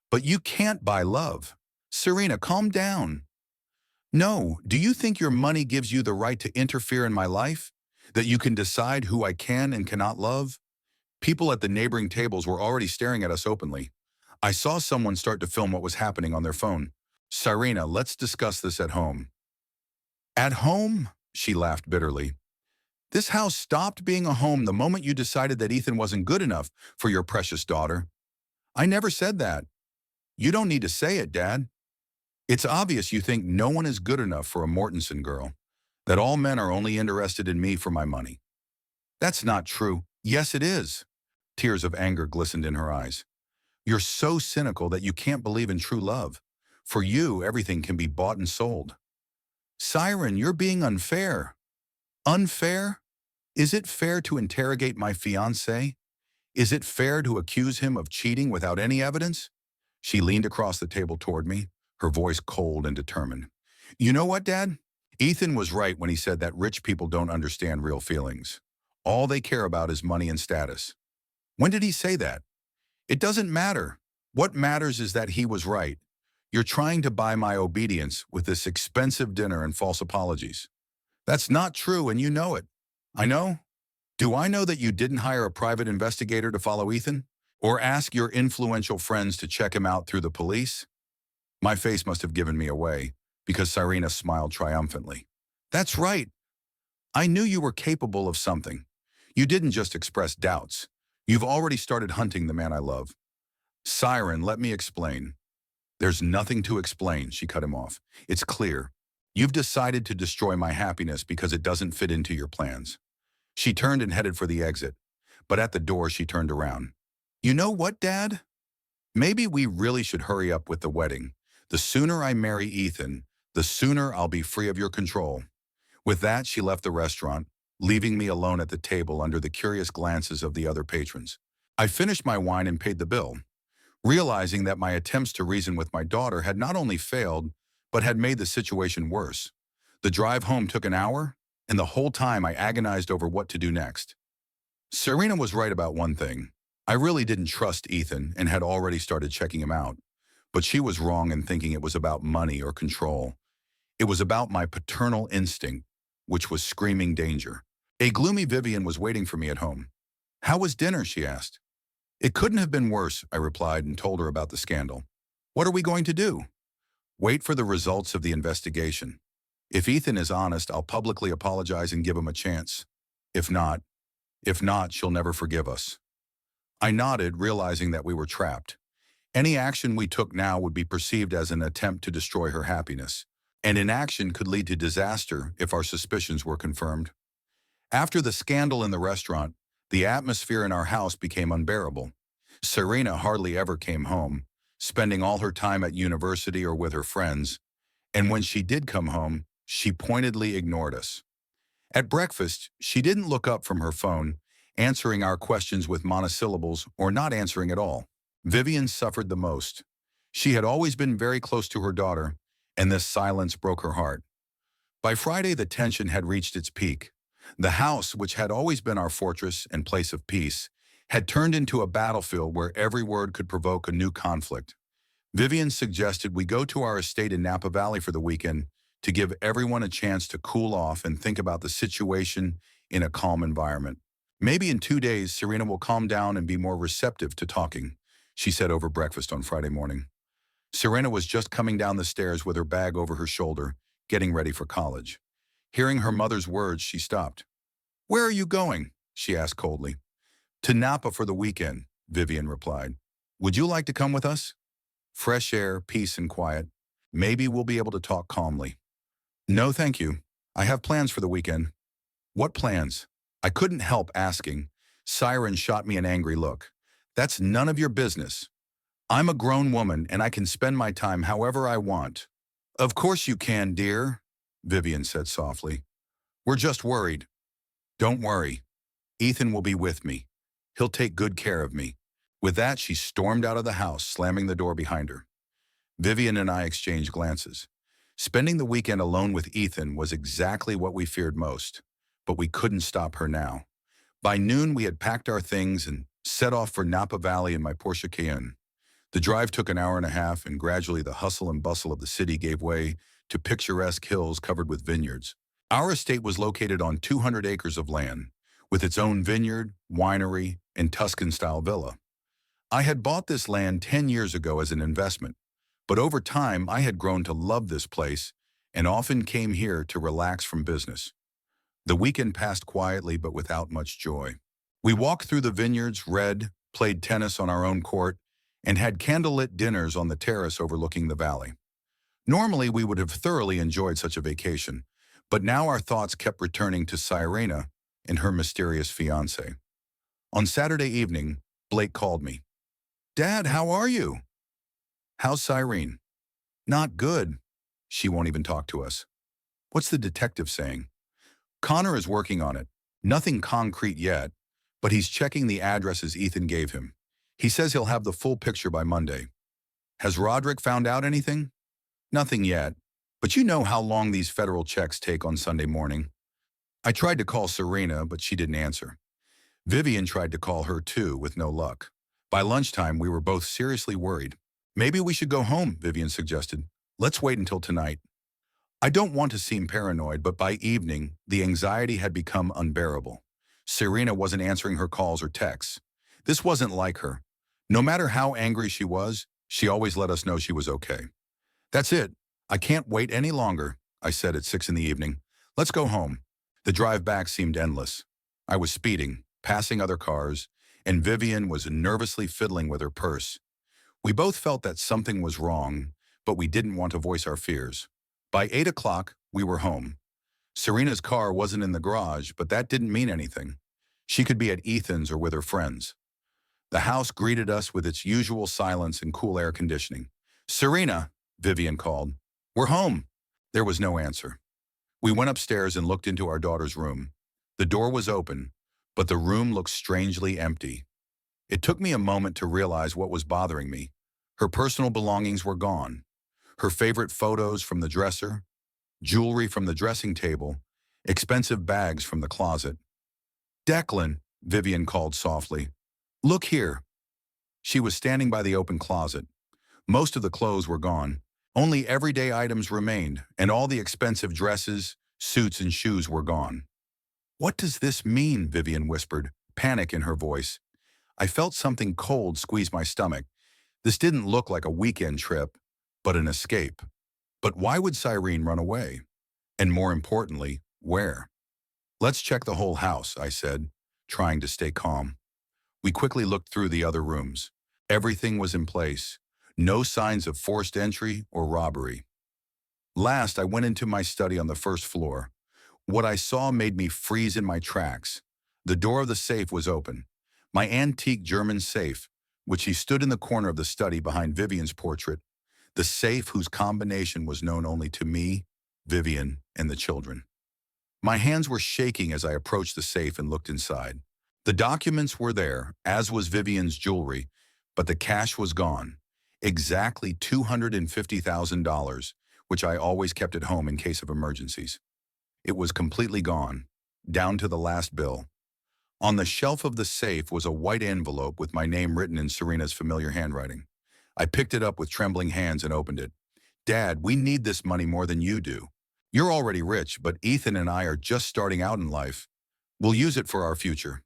but you can't buy love. Cyrena, calm down. No, do you think your money gives you the right to interfere in my life? That you can decide who I can and cannot love? People at the neighboring tables were already staring at us openly. I saw someone start to film what was happening on their phone. Cyrena, let's discuss this at home. At home? She laughed bitterly. This house stopped being a home the moment you decided that Ethan wasn't good enough for your precious daughter. I never said that. You don't need to say it, Dad. It's obvious you think no one is good enough for a Mortensen girl, that all men are only interested in me for my money. That's not true. Yes, it is. Tears of anger glistened in her eyes. You're so cynical that you can't believe in true love. For you, everything can be bought and sold. Siren, you're being unfair. Unfair? Is it fair to interrogate my fiancé? Is it fair to accuse him of cheating without any evidence? She leaned across the table toward me, her voice cold and determined. You know what, Dad? Ethan was right when he said that rich people don't understand real feelings. All they care about is money and status. When did he say that? It doesn't matter. What matters is that he was right. You're trying to buy my obedience with this expensive dinner and false apologies. That's not true, and you know it. I know. Do I know that you didn't hire a private investigator to follow Ethan? Or ask your influential friends to check him out through the police? My face must have given me away, because Cyrena smiled triumphantly. That's right. I knew you were capable of something. You didn't just express doubts. You've already started hunting the man I love. Siren, let me explain. There's nothing to explain, she cut him off. It's clear. You've decided to destroy my happiness because it doesn't fit into your plans. She turned and headed for the exit, but at the door she turned around. You know what, Dad? Maybe we really should hurry up with the wedding. The sooner I marry Ethan, the sooner I'll be free of your control. With that, she left the restaurant, leaving me alone at the table under the curious glances of the other patrons. I finished my wine and paid the bill, realizing that my attempts to reason with my daughter had not only failed, but had made the situation worse. The drive home took an hour, and the whole time I agonized over what to do next. Cyrena was right about one thing. I really didn't trust Ethan and had already started checking him out. But she was wrong in thinking it was about money or control. It was about my paternal instinct, which was screaming danger. A gloomy Vivian was waiting for me at home. How was dinner, she asked. It couldn't have been worse, I replied and told her about the scandal. What are we going to do? Wait for the results of the investigation. If Ethan is honest, I'll publicly apologize and give him a chance. If not, she'll never forgive us. I nodded, realizing that we were trapped. Any action we took now would be perceived as an attempt to destroy her happiness, and inaction could lead to disaster if our suspicions were confirmed. After the scandal in the restaurant, the atmosphere in our house became unbearable. Cyrena hardly ever came home, spending all her time at university or with her friends, and when she did come home, she pointedly ignored us. At breakfast, she didn't look up from her phone, answering our questions with monosyllables or not answering at all. Vivian suffered the most. She had always been very close to her daughter, and this silence broke her heart. By Friday, the tension had reached its peak. The house, which had always been our fortress and place of peace, had turned into a battlefield where every word could provoke a new conflict. Vivian suggested we go to our estate in Napa Valley for the weekend to give everyone a chance to cool off and think about the situation in a calm environment. Maybe in 2 days, Serena will calm down and be more receptive to talking, she said over breakfast on Friday morning. Serena was just coming down the stairs with her bag over her shoulder, getting ready for college. Hearing her mother's words, she stopped. "Where are you going?" she asked coldly. "To Napa for the weekend," Vivian replied. "Would you like to come with us? Fresh air, peace, and quiet. Maybe we'll be able to talk calmly." "No, thank you. I have plans for the weekend." "What plans?" I couldn't help asking. Siren shot me an angry look. "That's none of your business. I'm a grown woman and I can spend my time however I want." "Of course you can, dear," Vivian said softly. "We're just worried." "Don't worry. Ethan will be with me. He'll take good care of me." With that, she stormed out of the house, slamming the door behind her. Vivian and I exchanged glances. Spending the weekend alone with Ethan was exactly what we feared most, but we couldn't stop her now. By noon, we had packed our things and set off for Napa Valley in my Porsche Cayenne. The drive took an hour and a half, and gradually the hustle and bustle of the city gave way to picturesque hills covered with vineyards. Our estate was located on 200 acres of land, with its own vineyard, winery, and Tuscan-style villa. I had bought this land 10 years ago as an investment, but over time I had grown to love this place and often came here to relax from business. The weekend passed quietly but without much joy. We walked through the vineyards, read, played tennis on our own court, and had candlelit dinners on the terrace overlooking the valley. Normally, we would have thoroughly enjoyed such a vacation, but now our thoughts kept returning to Sirena and her mysterious fiancé. On Saturday evening, Blake called me. "Dad, how are you?" "How's Cyrene?" "Not good. She won't even talk to us." "What's the detective saying?" "Connor is working on it. Nothing concrete yet, but he's checking the addresses Ethan gave him. He says he'll have the full picture by Monday." "Has Roderick found out anything?" "Nothing yet, but you know how long these federal checks take on Sunday morning." I tried to call Serena, but she didn't answer. Vivian tried to call her too, with no luck. By lunchtime, we were both seriously worried. "Maybe we should go home," Vivian suggested. "Let's wait until tonight." I don't want to seem paranoid, but by evening, the anxiety had become unbearable. Serena wasn't answering her calls or texts. This wasn't like her. No matter how angry she was, she always let us know she was okay. "That's it. I can't wait any longer," I said at 6 in the evening. "Let's go home." The drive back seemed endless. I was speeding, passing other cars, and Vivian was nervously fiddling with her purse. We both felt that something was wrong, but we didn't want to voice our fears. By 8 o'clock, we were home. Serena's car wasn't in the garage, but that didn't mean anything. She could be at Ethan's or with her friends. The house greeted us with its usual silence and cool air conditioning. "Serena," Vivian called. "We're home." There was no answer. We went upstairs and looked into our daughter's room. The door was open, but the room looked strangely empty. It took me a moment to realize what was bothering me. Her personal belongings were gone. Her favorite photos from the dresser, jewelry from the dressing table, expensive bags from the closet. "Declan," Vivian called softly. "Look here." She was standing by the open closet. Most of the clothes were gone. Only everyday items remained, and all the expensive dresses, suits, and shoes were gone. "What does this mean?" Vivian whispered, panic in her voice. I felt something cold squeeze my stomach. This didn't look like a weekend trip, but an escape. But why would Cyrene run away? And more importantly, where? "Let's check the whole house," I said, trying to stay calm. We quickly looked through the other rooms. Everything was in place. No signs of forced entry or robbery. Last, I went into my study on the first floor. What I saw made me freeze in my tracks. The door of the safe was open. My antique German safe, which he stood in the corner of the study behind Vivian's portrait. The safe whose combination was known only to me, Vivian, and the children. My hands were shaking as I approached the safe and looked inside. The documents were there, as was Vivian's jewelry, but the cash was gone. Exactly $250,000, which I always kept at home in case of emergencies. It was completely gone, down to the last bill. On the shelf of the safe was a white envelope with my name written in Serena's familiar handwriting. I picked it up with trembling hands and opened it. Dad, we need this money more than you do. You're already rich, but Ethan and I are just starting out in life. We'll use it for our future.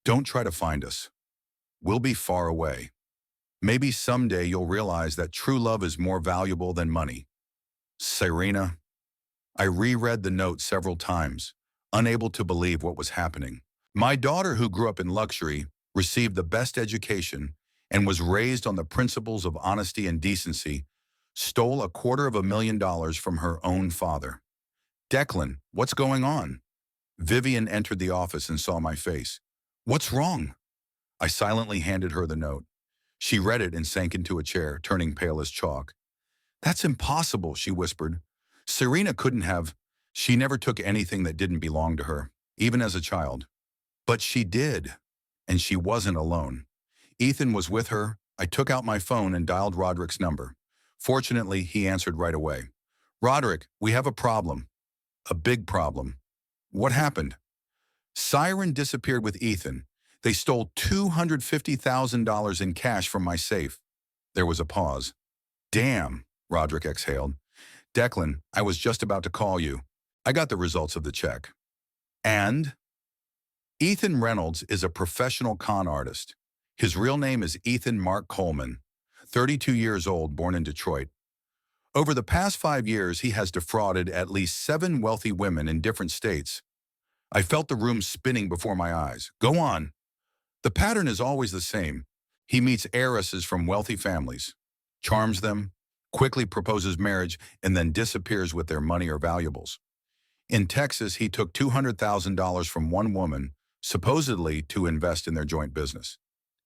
Don't try to find us. We'll be far away. Maybe someday you'll realize that true love is more valuable than money. Serena. I reread the note several times, unable to believe what was happening. My daughter, who grew up in luxury, received the best education, and was raised on the principles of honesty and decency, stole $250,000 from her own father. Declan, what's going on? Vivian entered the office and saw my face. What's wrong? I silently handed her the note. She read it and sank into a chair, turning pale as chalk. That's impossible, she whispered. Serena couldn't have. She never took anything that didn't belong to her, even as a child. But she did, and she wasn't alone. Ethan was with her. I took out my phone and dialed Roderick's number. Fortunately, he answered right away. Roderick, we have a problem. A big problem. What happened? Siren disappeared with Ethan. They stole $250,000 in cash from my safe. There was a pause. Damn, Roderick exhaled. Declan, I was just about to call you. I got the results of the check. And? Ethan Reynolds is a professional con artist. His real name is Ethan Mark Coleman, 32 years old, born in Detroit. Over the past 5 years, he has defrauded at least 7 wealthy women in different states. I felt the room spinning before my eyes. Go on. The pattern is always the same. He meets heiresses from wealthy families, charms them, quickly proposes marriage, and then disappears with their money or valuables. In Texas, he took $200,000 from one woman, supposedly to invest in their joint business.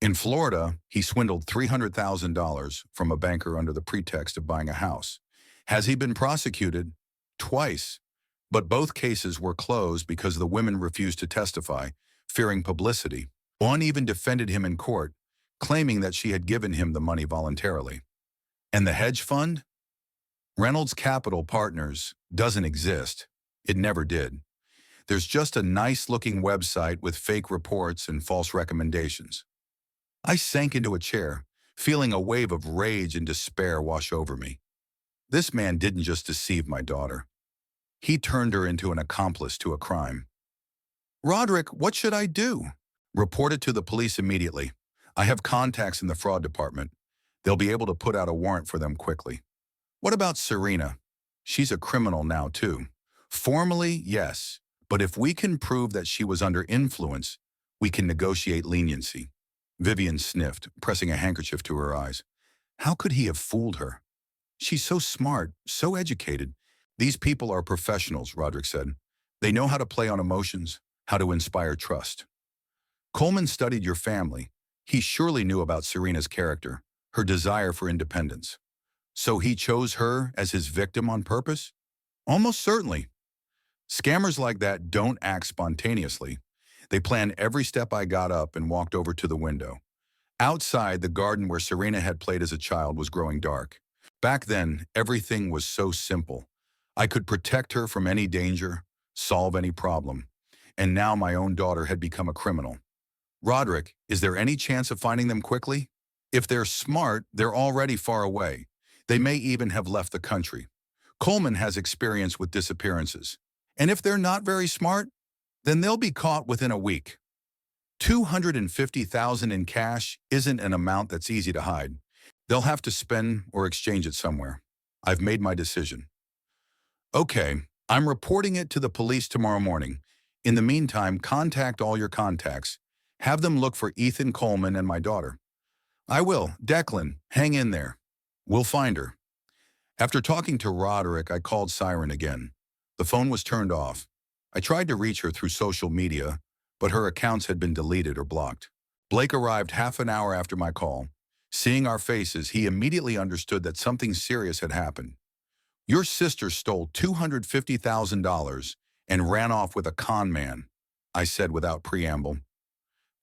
In Florida, he swindled $300,000 from a banker under the pretext of buying a house. Has he been prosecuted? Twice. But both cases were closed because the women refused to testify, fearing publicity. One even defended him in court, claiming that she had given him the money voluntarily. And the hedge fund? Reynolds Capital Partners doesn't exist. It never did. There's just a nice-looking website with fake reports and false recommendations. I sank into a chair, feeling a wave of rage and despair wash over me. This man didn't just deceive my daughter. He turned her into an accomplice to a crime. Roderick, what should I do? Report it to the police immediately. I have contacts in the fraud department. They'll be able to put out a warrant for them quickly. What about Serena? She's a criminal now, too. Formally, yes. But if we can prove that she was under influence, we can negotiate leniency. Vivian sniffed, pressing a handkerchief to her eyes. How could he have fooled her? She's so smart, so educated. These people are professionals, Roderick said. They know how to play on emotions, how to inspire trust. Coleman studied your family. He surely knew about Serena's character, her desire for independence. So he chose her as his victim on purpose? Almost certainly. Scammers like that don't act spontaneously. They planned every step. I got up and walked over to the window. Outside, the garden where Serena had played as a child was growing dark. Back then, everything was so simple. I could protect her from any danger, solve any problem. And now my own daughter had become a criminal. Roderick, is there any chance of finding them quickly? If they're smart, they're already far away. They may even have left the country. Coleman has experience with disappearances. And if they're not very smart, then they'll be caught within a week. $250,000 in cash isn't an amount that's easy to hide. They'll have to spend or exchange it somewhere. I've made my decision. Okay, I'm reporting it to the police tomorrow morning. In the meantime, contact all your contacts. Have them look for Ethan Coleman and my daughter. I will. Declan, hang in there. We'll find her. After talking to Roderick, I called Siren again. The phone was turned off. I tried to reach her through social media, but her accounts had been deleted or blocked. Blake arrived half an hour after my call. Seeing our faces, he immediately understood that something serious had happened. Your sister stole $250,000 and ran off with a con man, I said without preamble.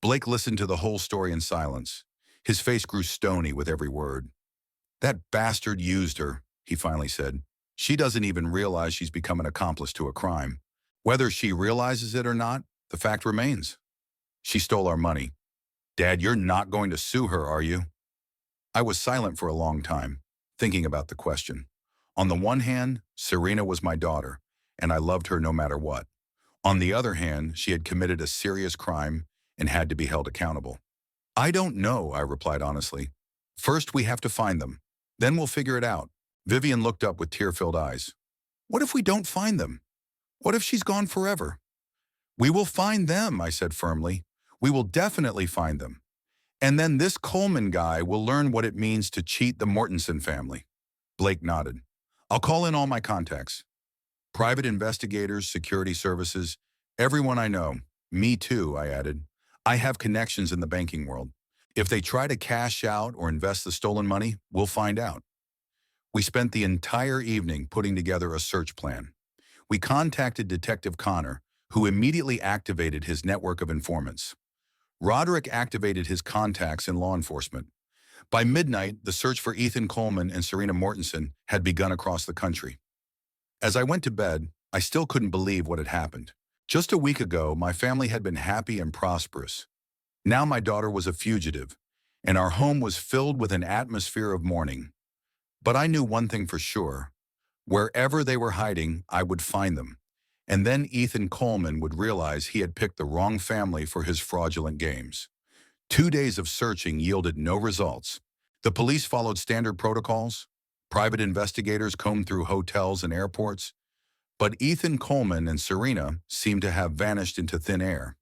Blake listened to the whole story in silence. His face grew stony with every word. That bastard used her, he finally said. She doesn't even realize she's become an accomplice to a crime. Whether she realizes it or not, the fact remains. She stole our money. Dad, you're not going to sue her, are you? I was silent for a long time, thinking about the question. On the one hand, Serena was my daughter, and I loved her no matter what. On the other hand, she had committed a serious crime and had to be held accountable. I don't know, I replied honestly. First, we have to find them. Then we'll figure it out. Vivian looked up with tear-filled eyes. What if we don't find them? What if she's gone forever? We will find them, I said firmly. We will definitely find them. And then this Coleman guy will learn what it means to cheat the Mortensen family. Blake nodded. I'll call in all my contacts. Private investigators, security services, everyone I know. Me too, I added. I have connections in the banking world. If they try to cash out or invest the stolen money, we'll find out. We spent the entire evening putting together a search plan. We contacted Detective Connor, who immediately activated his network of informants. Roderick activated his contacts in law enforcement. By midnight, the search for Ethan Coleman and Serena Mortensen had begun across the country. As I went to bed, I still couldn't believe what had happened. Just a week ago, my family had been happy and prosperous. Now my daughter was a fugitive, and our home was filled with an atmosphere of mourning. But I knew one thing for sure. Wherever they were hiding, I would find them. And then Ethan Coleman would realize he had picked the wrong family for his fraudulent games. 2 days of searching yielded no results. The police followed standard protocols. Private investigators combed through hotels and airports. But Ethan Coleman and Serena seemed to have vanished into thin air.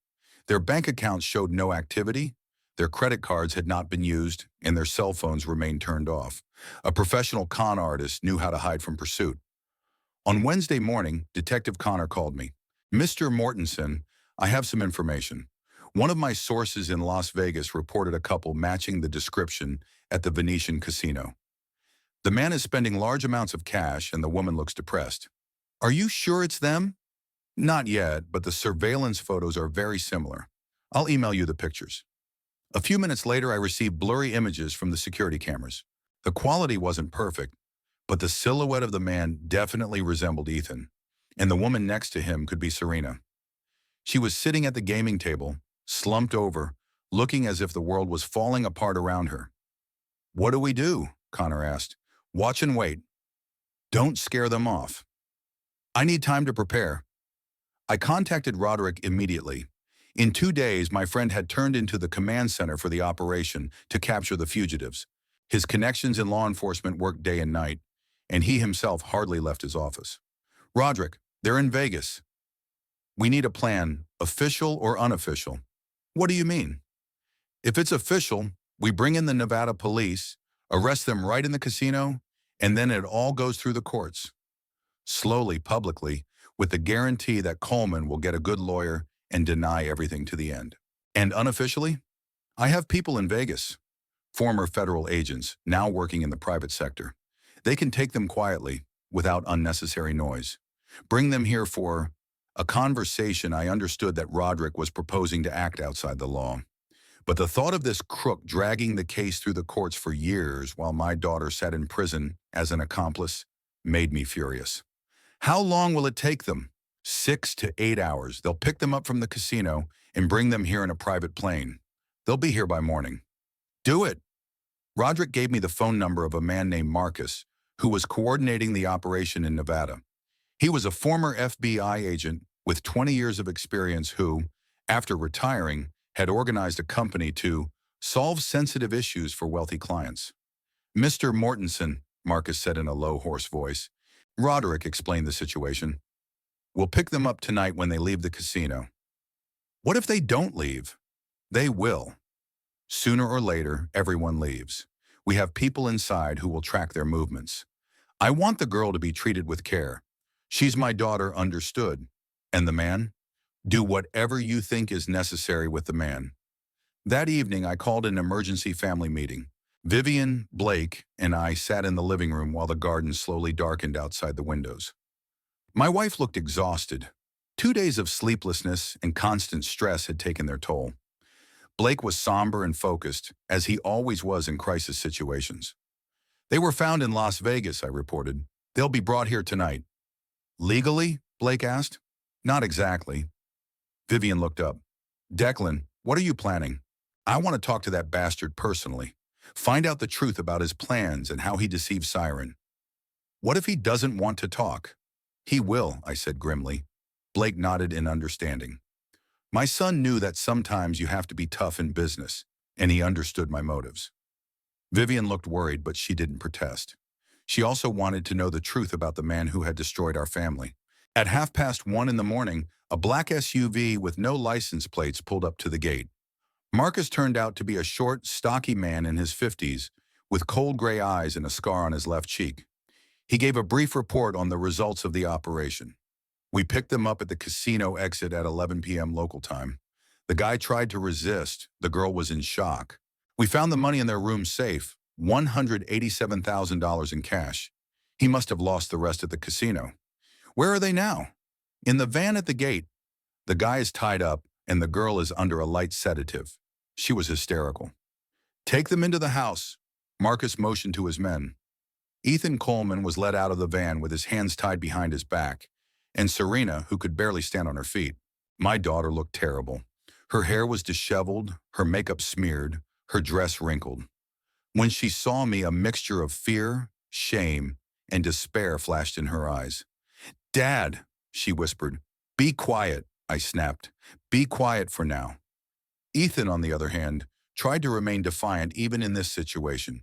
Their bank accounts showed no activity, their credit cards had not been used, and their cell phones remained turned off. A professional con artist knew how to hide from pursuit. On Wednesday morning, Detective Connor called me. Mr. Mortensen, I have some information. One of my sources in Las Vegas reported a couple matching the description at the Venetian casino. The man is spending large amounts of cash and the woman looks depressed. Are you sure it's them? Not yet, but the surveillance photos are very similar. I'll email you the pictures. A few minutes later, I received blurry images from the security cameras. The quality wasn't perfect, but the silhouette of the man definitely resembled Ethan, and the woman next to him could be Serena. She was sitting at the gaming table, slumped over, looking as if the world was falling apart around her. What do we do? Connor asked. Watch and wait. Don't scare them off. I need time to prepare. I contacted Roderick immediately. In 2 days, my friend had turned into the command center for the operation to capture the fugitives. His connections in law enforcement worked day and night, and he himself hardly left his office. Roderick, they're in Vegas. We need a plan, official or unofficial. What do you mean? If it's official, we bring in the Nevada police, arrest them right in the casino, and then it all goes through the courts. Slowly, publicly, with the guarantee that Coleman will get a good lawyer and deny everything to the end. And unofficially, I have people in Vegas, former federal agents, now working in the private sector. They can take them quietly, without unnecessary noise. Bring them here for a conversation. I understood that Roderick was proposing to act outside the law. But the thought of this crook dragging the case through the courts for years while my daughter sat in prison as an accomplice made me furious. How long will it take them? 6 to 8 hours. They'll pick them up from the casino and bring them here in a private plane. They'll be here by morning. Do it. Roderick gave me the phone number of a man named Marcus, who was coordinating the operation in Nevada. He was a former FBI agent with 20 years of experience who, after retiring, had organized a company to solve sensitive issues for wealthy clients. Mr. Mortensen, Marcus said in a low, hoarse voice. Roderick explained the situation. We'll pick them up tonight when they leave the casino. What if they don't leave? They will. Sooner or later, everyone leaves. We have people inside who will track their movements. I want the girl to be treated with care. She's my daughter, understood. And the man? Do whatever you think is necessary with the man. That evening, I called an emergency family meeting. Vivian, Blake, and I sat in the living room while the garden slowly darkened outside the windows. My wife looked exhausted. 2 days of sleeplessness and constant stress had taken their toll. Blake was somber and focused, as he always was in crisis situations. They were found in Las Vegas, I reported. They'll be brought here tonight. Legally? Blake asked. Not exactly. Vivian looked up. Declan, what are you planning? I want to talk to that bastard personally. Find out the truth about his plans and how he deceived Siren. What if he doesn't want to talk? He will, I said grimly. Blake nodded in understanding. My son knew that sometimes you have to be tough in business, and he understood my motives. Vivian looked worried, but she didn't protest. She also wanted to know the truth about the man who had destroyed our family. At 1:30 in the morning, a black SUV with no license plates pulled up to the gate. Marcus turned out to be a short, stocky man in his 50s, with cold gray eyes and a scar on his left cheek. He gave a brief report on the results of the operation. We picked them up at the casino exit at 11 p.m. local time. The guy tried to resist. The girl was in shock. We found the money in their room safe, $187,000 in cash. He must have lost the rest at the casino. Where are they now? In the van at the gate. The guy is tied up, and the girl is under a light sedative. She was hysterical. Take them into the house. Marcus motioned to his men. Ethan Coleman was led out of the van with his hands tied behind his back, and Serena, who could barely stand on her feet. My daughter looked terrible. Her hair was disheveled, her makeup smeared, her dress wrinkled. When she saw me, a mixture of fear, shame, and despair flashed in her eyes. Dad, she whispered. Be quiet, I snapped. Be quiet for now. Ethan, on the other hand, tried to remain defiant even in this situation.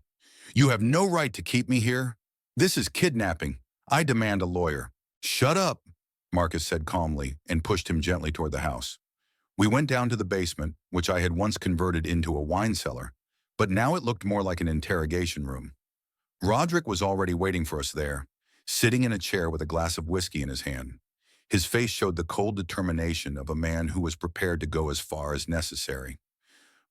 You have no right to keep me here. This is kidnapping. I demand a lawyer. Shut up, Marcus said calmly and pushed him gently toward the house. We went down to the basement, which I had once converted into a wine cellar, but now it looked more like an interrogation room. Roderick was already waiting for us there, sitting in a chair with a glass of whiskey in his hand. His face showed the cold determination of a man who was prepared to go as far as necessary.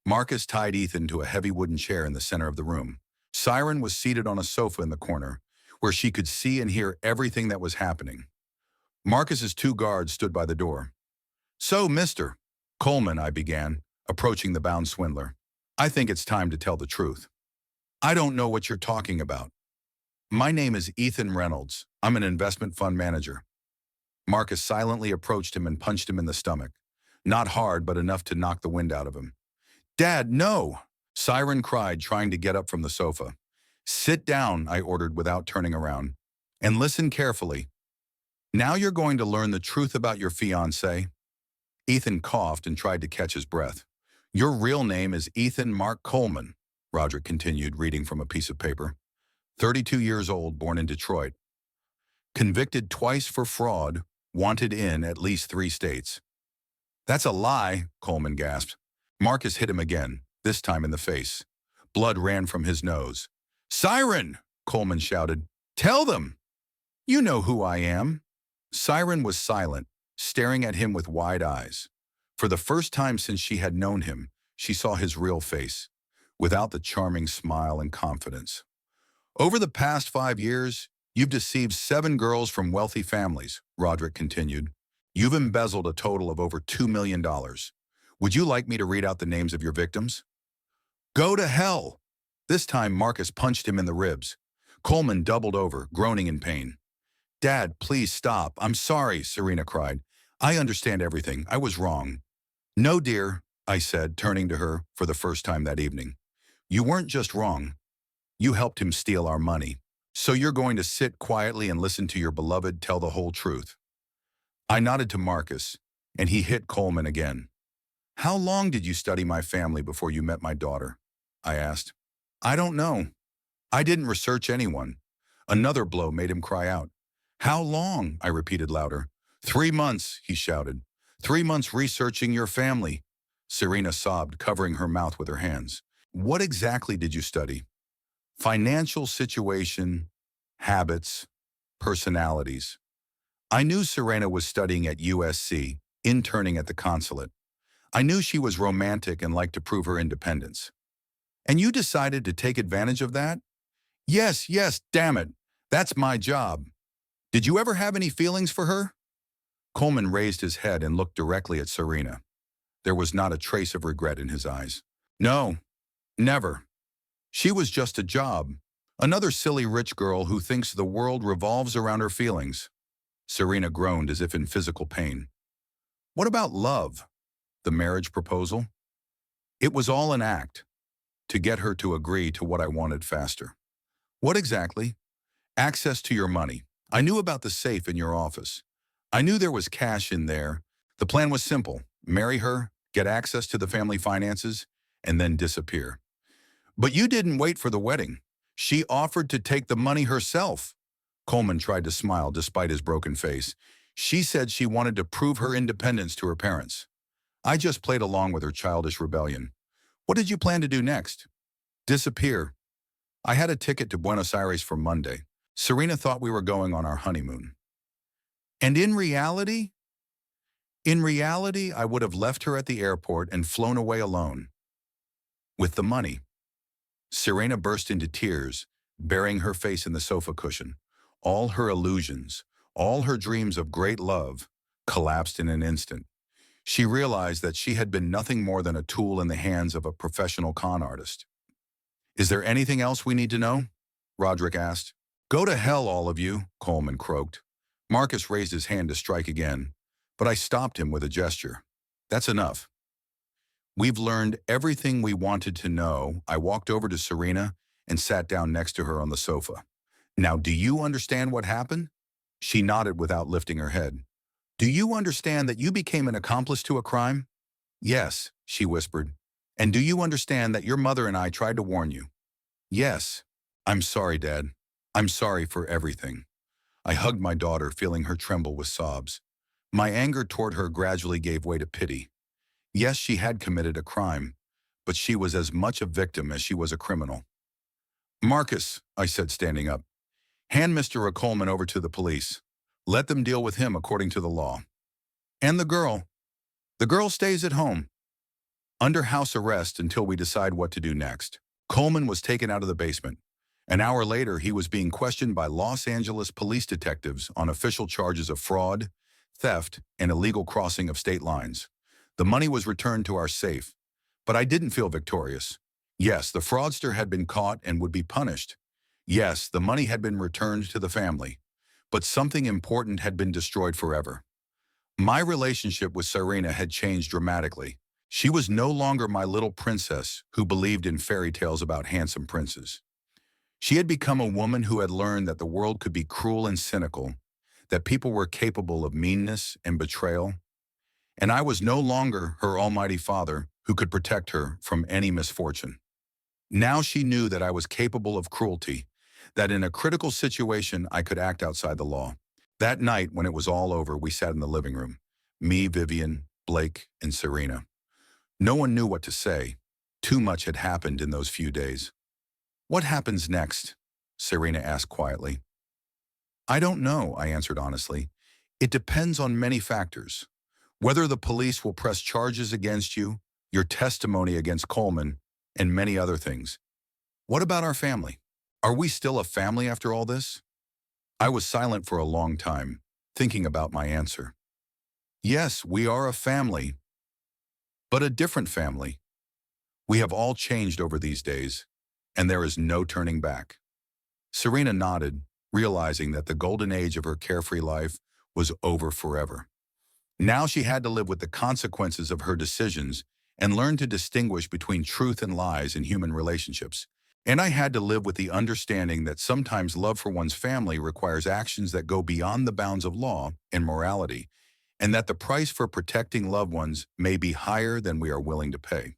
Marcus tied Ethan to a heavy wooden chair in the center of the room. Siren was seated on a sofa in the corner, where she could see and hear everything that was happening. Marcus's 2 guards stood by the door. So, Mr. Coleman, I began, approaching the bound swindler. I think it's time to tell the truth. I don't know what you're talking about. My name is Ethan Reynolds. I'm an investment fund manager. Marcus silently approached him and punched him in the stomach. Not hard, but enough to knock the wind out of him. Dad, no! Siren cried, trying to get up from the sofa. Sit down, I ordered without turning around. And listen carefully. Now you're going to learn the truth about your fiancé. Ethan coughed and tried to catch his breath. Your real name is Ethan Mark Coleman, Roderick continued, reading from a piece of paper. 32 years old, born in Detroit. Convicted twice for fraud, wanted in at least 3 states. That's a lie, Coleman gasped. Marcus hit him again, this time in the face. Blood ran from his nose. Siren, Coleman shouted. Tell them! You know who I am. Siren was silent, staring at him with wide eyes. For the first time since she had known him, she saw his real face, without the charming smile and confidence. Over the past 5 years, you've deceived 7 girls from wealthy families, Roderick continued. You've embezzled a total of over $2 million. Would you like me to read out the names of your victims? Go to hell! This time, Marcus punched him in the ribs. Coleman doubled over, groaning in pain. Dad, please stop. I'm sorry, Serena cried. I understand everything. I was wrong. No, dear, I said, turning to her for the first time that evening. You weren't just wrong. You helped him steal our money. So you're going to sit quietly and listen to your beloved tell the whole truth. I nodded to Marcus, and he hit Coleman again. How long did you study my family before you met my daughter? I asked. I don't know. I didn't research anyone. Another blow made him cry out. How long? I repeated louder. 3 months, he shouted. 3 months researching your family. Serena sobbed, covering her mouth with her hands. What exactly did you study? Financial situation, habits, personalities. I knew Serena was studying at USC, interning at the consulate. I knew she was romantic and liked to prove her independence. And you decided to take advantage of that? Yes, damn it. That's my job. Did you ever have any feelings for her? Coleman raised his head and looked directly at Serena. There was not a trace of regret in his eyes. No, never. She was just a job. Another silly rich girl who thinks the world revolves around her feelings. Serena groaned as if in physical pain. What about love? The marriage proposal? It was all an act, to get her to agree to what I wanted faster. What exactly? Access to your money. I knew about the safe in your office. I knew there was cash in there. The plan was simple. Marry her, get access to the family finances, and then disappear. But you didn't wait for the wedding. She offered to take the money herself. Coleman tried to smile despite his broken face. She said she wanted to prove her independence to her parents. I just played along with her childish rebellion. What did you plan to do next? Disappear. I had a ticket to Buenos Aires for Monday. Serena thought we were going on our honeymoon. And in reality? In reality, I would have left her at the airport and flown away alone. With the money. Serena burst into tears, burying her face in the sofa cushion. All her illusions, all her dreams of great love, collapsed in an instant. She realized that she had been nothing more than a tool in the hands of a professional con artist. Is there anything else we need to know? Roderick asked. Go to hell, all of you, Coleman croaked. Marcus raised his hand to strike again, but I stopped him with a gesture. That's enough. We've learned everything we wanted to know. I walked over to Serena and sat down next to her on the sofa. Now, do you understand what happened? She nodded without lifting her head. Do you understand that you became an accomplice to a crime? Yes, she whispered. And do you understand that your mother and I tried to warn you? Yes. I'm sorry, Dad. I'm sorry for everything. I hugged my daughter, feeling her tremble with sobs. My anger toward her gradually gave way to pity. Yes, she had committed a crime, but she was as much a victim as she was a criminal. Marcus, I said, standing up, hand Mr. Coleman over to the police. Let them deal with him according to the law. And the girl? The girl stays at home, under house arrest until we decide what to do next. Coleman was taken out of the basement. An hour later, he was being questioned by Los Angeles police detectives on official charges of fraud, theft, and illegal crossing of state lines. The money was returned to our safe, but I didn't feel victorious. Yes, the fraudster had been caught and would be punished. Yes, the money had been returned to the family, but something important had been destroyed forever. My relationship with Serena had changed dramatically. She was no longer my little princess who believed in fairy tales about handsome princes. She had become a woman who had learned that the world could be cruel and cynical, that people were capable of meanness and betrayal, and I was no longer her almighty father who could protect her from any misfortune. Now she knew that I was capable of cruelty, that in a critical situation I could act outside the law. That night, when it was all over, we sat in the living room. Me, Vivian, Blake, and Serena. No one knew what to say. Too much had happened in those few days. What happens next? Serena asked quietly. I don't know, I answered honestly. It depends on many factors. Whether the police will press charges against you, your testimony against Coleman, and many other things. What about our family? Are we still a family after all this? I was silent for a long time, thinking about my answer. Yes, we are a family, but a different family. We have all changed over these days, and there is no turning back. Serena nodded, realizing that the golden age of her carefree life was over forever. Now she had to live with the consequences of her decisions and learn to distinguish between truth and lies in human relationships. And I had to live with the understanding that sometimes love for one's family requires actions that go beyond the bounds of law and morality, and that the price for protecting loved ones may be higher than we are willing to pay.